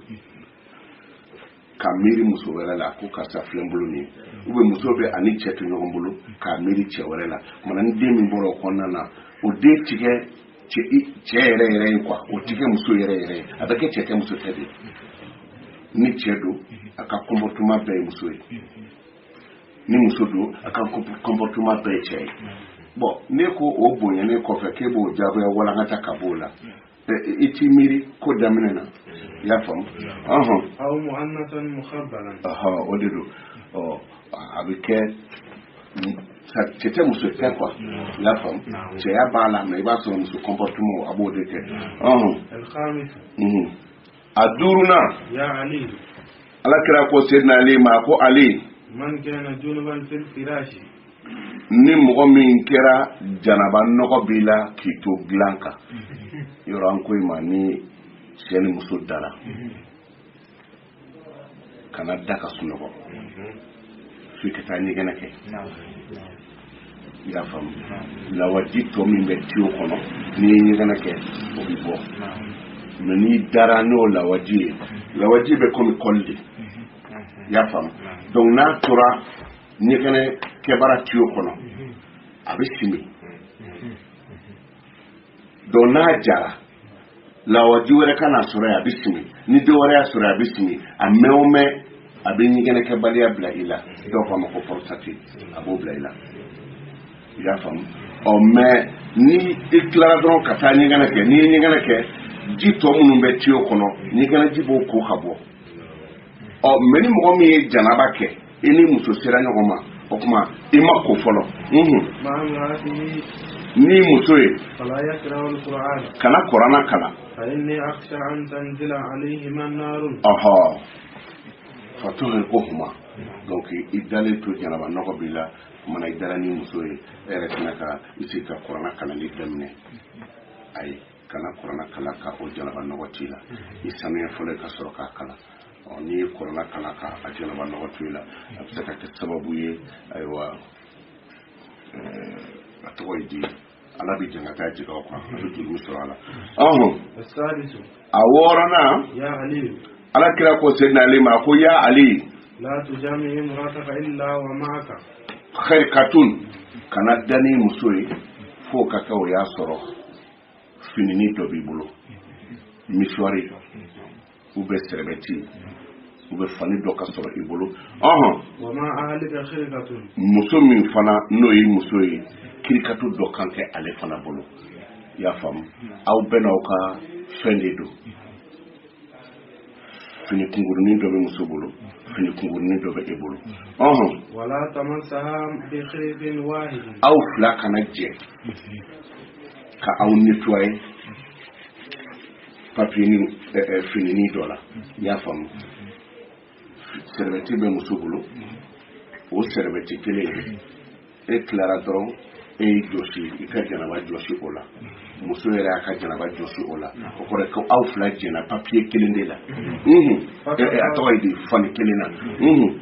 ka miiri muso wɛrɛ la ko karisa filɛ n bolo nin ye ou bien muso bɛ ani cɛ to ɲɔgɔn bolo k'a miiri cɛ wɛrɛ la kumana ni den min bɔra o kɔnɔna na o den ti kɛ cɛ yɛrɛ ye quoi o ti kɛ muso yɛrɛ ye a bɛ kɛ cɛ tɛ muso tɛ de ni cɛ don a ka comportement bɛɛ ye muso ye ni muso don a ka comportement bɛɛ ye cɛ ye bon ne ko o bonyalen kɔfɛ k'e b'o jagoya walankata ka b'o la i t'i miiri ko daminɛ na i y'a faamu aw mu'annatan mukhabbalan o de don a bɛ kɛ cɛ tɛ muso tɛ quoi i y'a faamu cɛya b'a la mais i b'a sɔrɔ muso comportement a b'o de kɛ a duurunan ala kira ko Seydina Ali ma ko Ali man kana junuban fil firashi ni mɔgɔ min kɛra janaba nɔgɔ b'i la k'i to dilan kan yɔrɔ an ko i ma ni cɛ ni muso dara kana da ka sunɔgɔ f'i ka taa ɲɛgɛnɛ kɛ i y'a faamu lawaji tɔ min bɛ tiyo kɔnɔ n'i ye ɲɛgɛnɛ kɛ o bɛ bɔ mais n'i dara n'o lawaji bɛ komi kɔli de i y'a faamu donc n'a tora ɲɛgɛnɛ kɛbara tiyo kɔnɔ a bɛ simi donc n'a jara lawaji wɛrɛ ka na sɔrɔ yen a bɛ simi ni dɔ wɛrɛ y'a sɔrɔ a bɛ simi a mɛn o mɛn a bɛ ɲɛgɛnɛ kɛbaliya bila i la dɔw k'a ma ko prostate a b'o bila i la i y'a faamu mais ni i tilara dɔrɔn ka taa ɲɛgɛnɛ kɛ n'i ye ɲɛgɛnɛ kɛ ji tɔ minnu bɛ tiyo kɔnɔ ɲɛgɛnɛ ji b'o ko ka bɔ mais ni mɔgɔ min ye janaba kɛ i ni muso sera ɲɔgɔn ma o kuma i ma ko fɔlɔ مع امرأته ni muso ye فلا يقرأ القرآن kana Kurana kalan فإني أخشى أن تنزل عليهما النار fatuhriquhuma donc i dalen to janaba nɔgɔ b'i la mana i dala ni muso ye e yɛrɛ tɛna ka i se ka Kurana kalanni daminɛ ayi kana Kurana kalan ka o janaba nɔgɔ t'i la i sanuya fɔlɔ ka sɔrɔ k'a kalan n'i ye Kurana kalan ka a janaba nɔgɔ to i la a bɛ se ka kɛ sababu ye ayiwa a tɔgɔ ye di ala bɛ jɛn ka taa jigin aw kan a bɛ juru sɔrɔ a la السادس a wɔɔrɔnan يا علي ala kira ko Sayyidina Ali ma ko ya Ali لا تجامع امرأتك إلا ومعك kharikatun kana dani muso ye fo ka kɛ o y'a sɔrɔ finini dɔ b'i bolo misuwari ou bien sɛrɛbɛti ou bien fani dɔ ka sɔrɔ i bolo وما أهلك خرقة muso min fana n'o ye muso ye kirikatu dɔ kan kɛ ale fana bolo i y'a faamu aw bɛɛ n'aw ka fɛn de don fini kunkurunin dɔ bɛ muso bolo fini kunkurunin dɔ bɛ e bolo ولا تمسها بخيط واحد aw fila kana jɛ ka aw nettoyer papier ni finini dɔ la i y'a faamu sɛrɛbɛti bɛ muso bolo o sɛrɛbɛti kelen e tilara dɔrɔn e y'i jɔsi i ka janaba jɔsi o la muso yɛrɛ y'a ka janaba jɔsi o la o kɔrɔ ko aw fila jɛna papier kelen de la a tɔgɔ ye di fani kelen na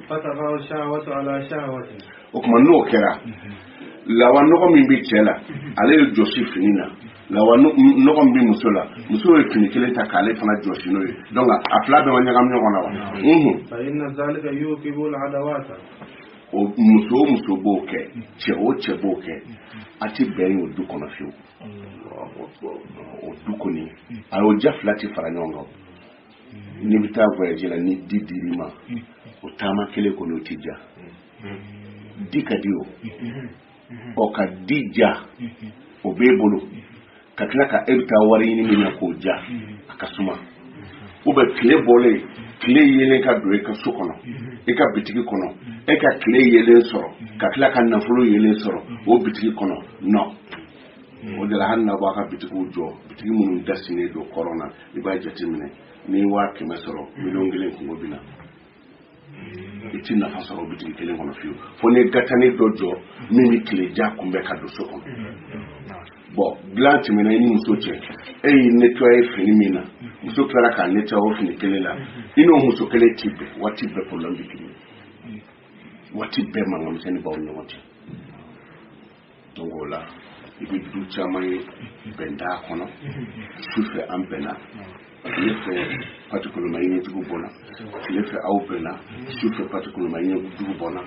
فتقع الشهوة على شهوة o tuma n'o kɛra lawa nɔgɔ min bɛ cɛ la ale ye jɔsi fini na lawa nɔgɔ min bɛ muso la muso ye fini kelen ta k'ale fana jɔsi n'o ye donc a fila bɛɛ ma ɲagami ɲɔgɔn na wa فإن ذلك يوقظ العداوات o muso o muso b'o kɛ cɛ o cɛ b'o kɛ a ti bɛn o du kɔnɔ fiyewu o du kɔni a y'o ja fila ti fara ɲɔgɔn kan n'i bɛ taa voyage la ni di dir'i ma o taama kelen kɔni o ti ja di ka di o ka di ja o b'e bolo ka tila ka e bɛ taa wari ɲini min na k'o ja a ka suma ou bien tile bɔlen tile yelen ka don e ka so kɔnɔ e ka bitigi kɔnɔ e ka tile yelen sɔrɔ ka tila ka nafolo yelen sɔrɔ o bitigi kɔnɔ non o de la hali n'a b'a ka bitigiw jɔ bitigi minnu dasinnen don kɔrɔn na i b'a jateminɛ n'i waa 100 sɔrɔ 1,000,000 kungo bɛ na i ti nafa sɔrɔ bitigi kelen kɔnɔ fiyewu fo ni gatani dɔ jɔ min bɛ tile ja kunbɛn ka don so kɔnɔ bon dilan tɛmɛna i ni muso cɛ e y'i nettoyer fini min na muso tilara k'a nettoyer o fini kelen la i n'o muso kelen t'i bɛn waati bɛɛ problème bɛ kiri waati bɛɛ mankanmisɛnnin b'aw ni ɲɔgɔn cɛ donc o la i bɛ du caman ye bɛn t'a kɔnɔ sufɛ an bɛnna tile fɛ patikoloma i ɲɛjugu bɔnna tile fɛ aw bɛnna sufɛ patikoloma i ɲɛjugu bɔnna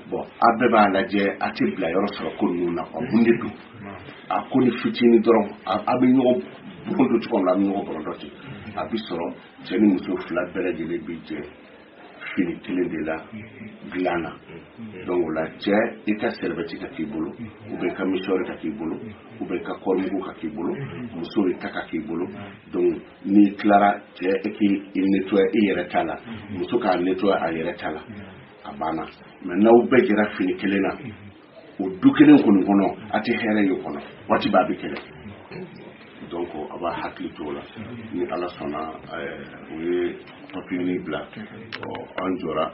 bon a bɛɛ b'a lajɛ a tɛ bila yɔrɔ sɔrɔ ko ninnu na quoi mun de don a ko ni fitinin dɔrɔn a bɛ ɲɔgɔn bɔrɔndɔ cogo min na a bɛ ɲɔgɔn bɔrɔndɔ ten a bɛ sɔrɔ cɛ ni muso fila bɛɛ lajɛlen bɛ jɛ fini kelen de la dilan na donc o la cɛ i ka sɛrɛbɛti ka k'i bolo ou bien i ka misuwari ka k'i bolo ou bien i ka kɔrimugu ka k'i bolo muso i ta ka k'i bolo donc n'i tilara cɛ e k'i nettoyer i yɛrɛ ta la muso k'a nettoyer a yɛrɛ ta la a banna mais n'aw bɛɛ jɛra fini kelen na o du kelen kɔni kɔnɔ a tɛ hɛrɛ ye o kɔnɔ waati b'a bɛ kɛlɛ donc a b'a hakili to o la ni ala sɔnna o ye papier ni bila an jɔra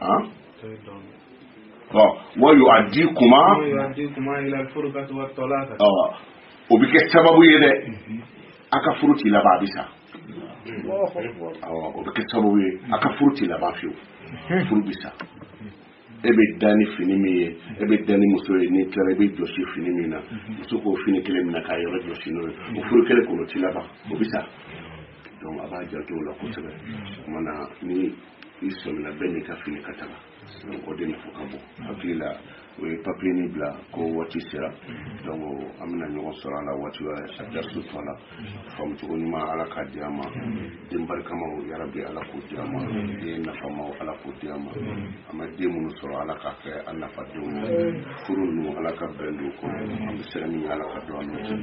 wa yu'addikuma ila al-furqati wat-talaq o bɛ kɛ sababu ye dɛ a ka furu t'i laban a bɛ sa o bɛ kɛ sababu ye a ka furu t'i laban fiyewu furu bɛ sa e bɛ da ni fini min ye e bɛ da ni muso ye n'i tilara i bɛ jɔsi fini min na muso k'o fini kelen minɛ k'a yɔrɔ jɔsi n'o ye o furu kelen kɔnɔ t'i laban o bɛ sa donc a b'a janto o la kosɛbɛ o kumana ni i sɔmina bɛɛ n'i ka fini ka taga donc o de nafa ka bon hakili la o ye papier ni bila ko waati sera donc an bɛna ɲɔgɔn sɔrɔ a la waati wɛrɛ a darisu to a la faamucogo ɲuman ala k'a di an ma den barikamaw yarabi ala k'o di an ma den nafamaw ala k'o di an ma an bɛ den minnu sɔrɔ ala k'a kɛ an nafadenw ye furu ninnu ala ka bɛn don kɔnɔ an bɛ siran min ye ala ka don an n'o cɛ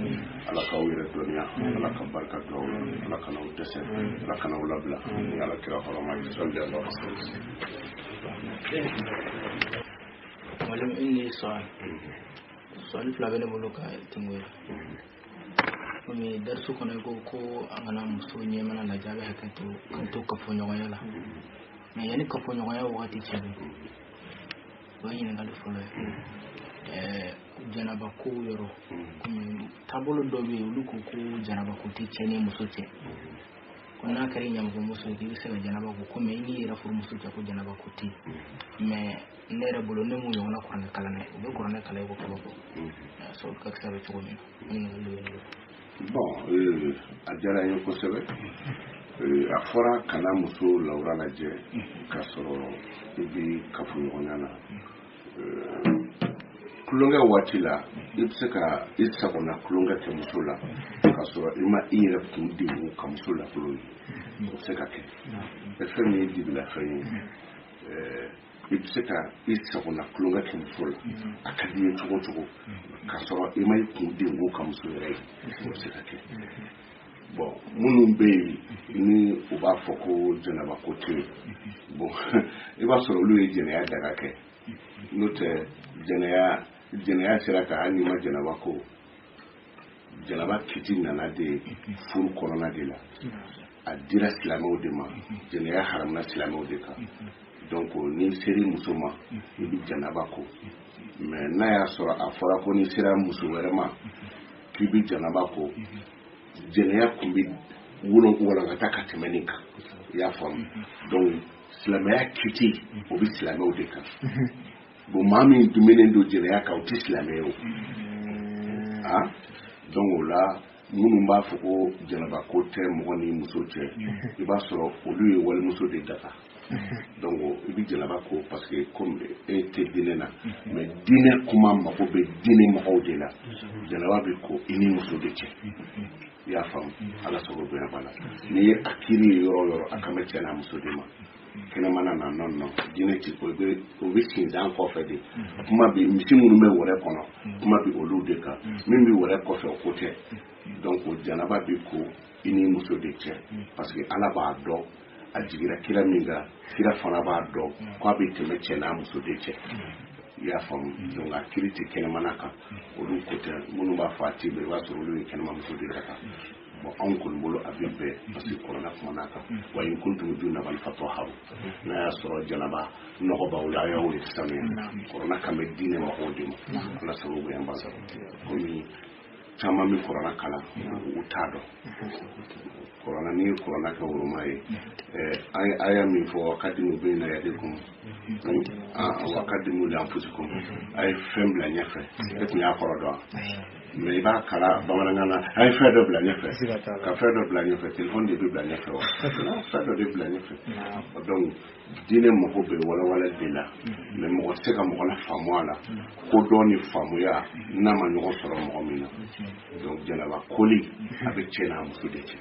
ala k'aw yɛrɛ dɔnniya ala ka barika don aw la ala ka n'aw dɛsɛ ala ka n'aw labila ni ala kira hɔrɔma sallallahu alaihi wa sallam wala inni soal fila bene bolo ka tingo mi darsu kono ko angana muso nyemana la jabe hakanto kanto ka fo nyoya la mais yani ka fo nyoya wakati chebe wani nga do folo janaba ko yoro tabolo dobe luko ko janaba ko te chene muso te kona kare nyam ko muso ti se janaba ko me ni ra fur muso ko janaba ko ti mais nere bolo ne mu yona ko na kala ne be ko na kala ko ko so ka sabe to ni bon a jara yo ko sebe a fora kana muso laura la je ka soro ibi kafu yona kulonga watila ibseka isakona kulonga te muso la ka soro ima ira tundi ka muso la kulonga ibseka ke efemi dibila fani ibseka isakona kulonga te muso la akadiye chogo ka soro ima tundi ka muso la ibseka ke bon munun be ni o ba foko janaba ko te bon e ba soro lu e jenaya daga ke note jenaya sera ka ani ma janaba ko janaba kiti nana de furu korona de la a dira silamɛw de ma jenaya haramna silamɛw de kan donc ni seri muso ma i bi janaba ko mais n'a y'a sɔrɔ a fɔra ko ni sera muso wɛrɛ ma k'i bi janaba ko jenaya kun bi walankata ka tɛmɛ nin kan i y'a faamu donc silamɛya kiti o bi silamɛw de kan bon maa min duminen don jenaya kan o tɛ silamɛ ye o donc o la minnu b'a fɔ ko janaba ko tɛ mɔgɔ ni muso cɛ i b'a sɔrɔ olu ye walimuso de daga donc i bi janaba ko parce que comme e tɛ diinɛ na mais diinɛ kuma mago bɛ diinɛ mɔgɔw de la janaba bɛ ko i ni muso de cɛ i y'a faamu ala sago bonya b'a la n'i ye a kiiri ye yɔrɔ o yɔrɔ a kan bɛ cɛ n'a muso de ma kɛnɛmana na nɔnɔ diinɛ ti ko o bɛ sinzan kɔfɛ de kuma bɛ misi minnu bɛ wɛrɛ kɔnɔ kuma bɛ olu de kan min bɛ wɛrɛ kɔfɛ o ko tɛ donc janaba bɛ ko i ni muso de cɛ parce que ala b'a dɔn a jigira kira min kan kira fana b'a dɔn k'a bɛ tɛmɛ cɛ n'a muso de cɛ i y'a faamu donc a kiiri tɛ kɛnɛmana kan olu ko tɛ minnu b'a fɔ a tɛ bɛn i b'a sɔrɔ olu ye kɛnɛma muso de kan bon anw kɔni bolo a bɛ bɛn parce que kɔrɔna kumana kan wa in kuntum junnaban fatahharu n'a y'a sɔrɔ janaba nɔgɔ b'aw la a y'aw sanuya kɔrɔna kan bɛ diinɛ mɔgɔw de ma ala sababu yan b'a sɔrɔ komi caman bɛ kɔrɔna kalan u t'a dɔn kɔrɔna ni ye kɔrɔna kɛ woroma ye a y'a min fɔ wakadimu bayna yadikum wakadimu li anfusikum a ye fɛn bila ɲɛfɛ e tun y'a kɔrɔ dɔn mais i b'a kala bamanankan na a ye fɛn dɔ bila ɲɛfɛ ka fɛn dɔ bila ɲɛfɛ téléphone de bɛ bila ɲɛfɛ wa fɛn dɔ de bila ɲɛfɛ donc diinɛ mago bɛ walawala de la mais mɔgɔ tɛ se ka mɔgɔ la faamu a la ko dɔn ni faamuya n'a ma ɲɔgɔn sɔrɔ mɔgɔ min na donc janaba koli a bɛ cɛ n'a muso de cɛ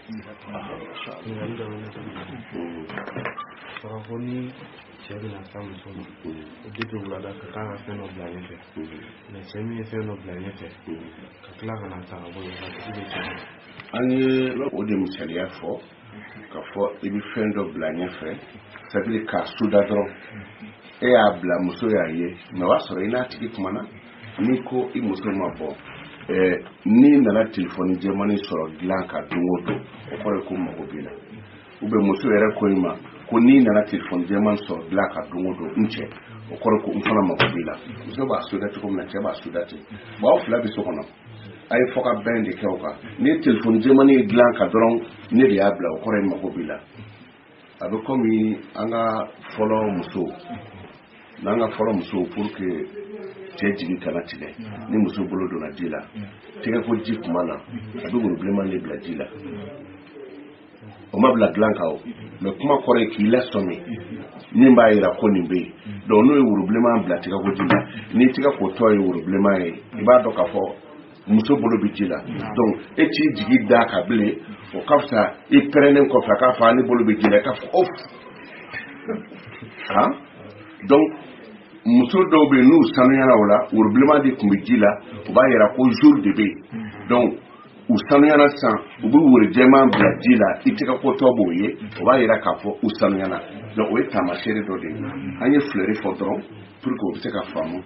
sɔrɔ ko ni cɛ bɛna sa muso ma o depuis wulada ka kan ka fɛn dɔ bila ɲɛfɛ mais cɛ min ye fɛn dɔ bila ɲɛfɛ ka tila ka na ta ka bɔ yen ka tigi bɛ cɛ an ye o de misaliya fɔ ka fɔ i bɛ fɛn dɔ bila ɲɛfɛ c'est à dire k'a suda dɔrɔn e y'a bila muso y'a ye mais o b'a sɔrɔ i n'a tigi kumana n'i ko i muso ma bɔ n'i nana telefɔni jɛmani sɔrɔ dilan ka don o don o kɔrɔ ye ko mago b'i la ou bien muso yɛrɛ ko i ma ko n'i nana telefɔni jɛmani sɔrɔ dilan ka don o don n cɛ o kɔrɔ ko n fana mago b'i la muso b'a suda cogo min na cɛ b'a suda ten bon aw fila bɛ so kɔnɔ a ye fɔ ka bɛn de kɛ o kan n'i ye telefɔni jɛmani ye dilan ka dɔrɔn ne de y'a bila o kɔrɔ ye mago b'i la a bɛ komi an ka fɔlɔ muso n'an ka fɔlɔ muso pour que cɛ jigi kana tigɛ ni muso bolo donna ji la tɛgɛ ko ji kuma na a bɛ woro bilenman de bila ji la o ma bila dilan kan o mais kuma kɔrɔ ye k'i lasɔmi min b'a jira ko nin bɛ yen donc n'o ye woro bilenman bila tɛgɛ ko ji la n'i tɛgɛ ko tɔ ye woro bilenman ye i b'a dɔn k'a fɔ muso bolo bɛ ji la donc e t'i jigi da ka bilen o ka fisa i pɛrɛnnen kɔfɛ k'a fɔ ne bolo bɛ ji la i k'a fɔ of donc muso dɔw bɛ yen n'u sanuyara o la woro bilenman de tun bɛ ji la o b'a jira ko jour de bɛ yen donc u sanuyara sisan u bɛ woro jɛman bila ji la i tɛgɛ ko tɔ b'o ye o b'a jira k'a fɔ u sanuyara donc o ye taamasere dɔ de ye an ye fleury fɔ dɔrɔn pour que o bɛ se ka faamu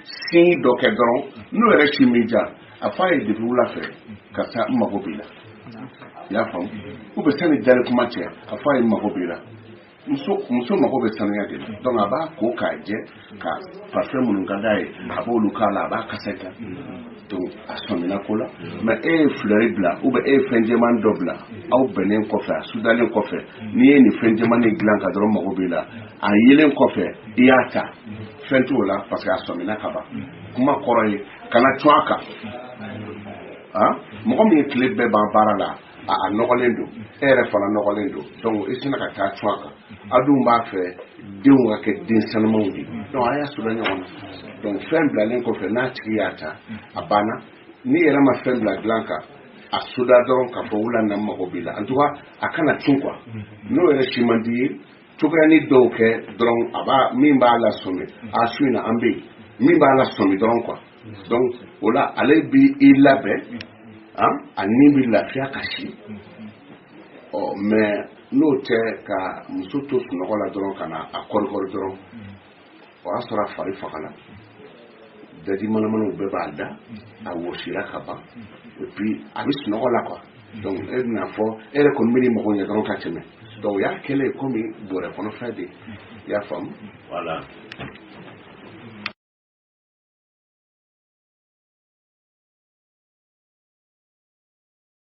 si dɔ kɛ dɔrɔn n'o yɛrɛ si min ja a fɔ a ye depuis wula fɛ ka taa n mago b'i la i y'a faamu ou bien sani jali kuma cɛ a fɔ a ye n mago b'i la muso mago bɛ sanuya de la donc a b'a ko k'a jɛ ka parfum minnu ka d'a ye a b'olu k'a la a b'a kasa dilan donc a sɔmina ko la mais e ye fleury bila ou bien e ye fɛn jɛman dɔ bila aw bɛnnen kɔfɛ a sudalen kɔfɛ n'i ye nin fɛn jɛmanin dilan ka dɔrɔn mago b'i la a yelen kɔfɛ i y'a ta fɛn t'o la parce que a sɔmina ka ban kuma kɔrɔ ye kana cun a kan mɔgɔ min ye tile bɛɛ ban baara la a nɔgɔlen don e yɛrɛ fana nɔgɔlen don donc i sina ka taa cun a kan a dun b'a fɛ denw ka kɛ den sanumanw de donc a y'a suda ɲɔgɔn na donc fɛn bilalen kɔfɛ n'a tigi y'a ta a banna n'i yɛrɛ ma fɛn bila dilan kan a suda dɔrɔn k'a fɔ wula na mago b'i la en tout cas a kana cun quoi n'o yɛrɛ si man di ye cogoyani dɔw kɛ dɔrɔn a b'a min b'a lasɔmi a su in na an bɛ yen min b'a lasɔmi dɔrɔn quoi donc o la ale bi i labɛn a ni bɛ lafiya kasi mais n'o tɛ ka muso to sunɔgɔ la dɔrɔn ka na a kɔrikɔri dɔrɔn o y'a sɔrɔ a fari fagala daji manamanaw bɛɛ b'a da a wɔsira ka ban et puis a bɛ sunɔgɔ la quoi donc e bɛna fɔ e yɛrɛ kɔni bɛ n'i mago ɲɛ dɔrɔn ka tɛmɛ donc o y'a kɛlen komi bɔrɛ kɔnɔ fɛn de i y'a faamu voilà.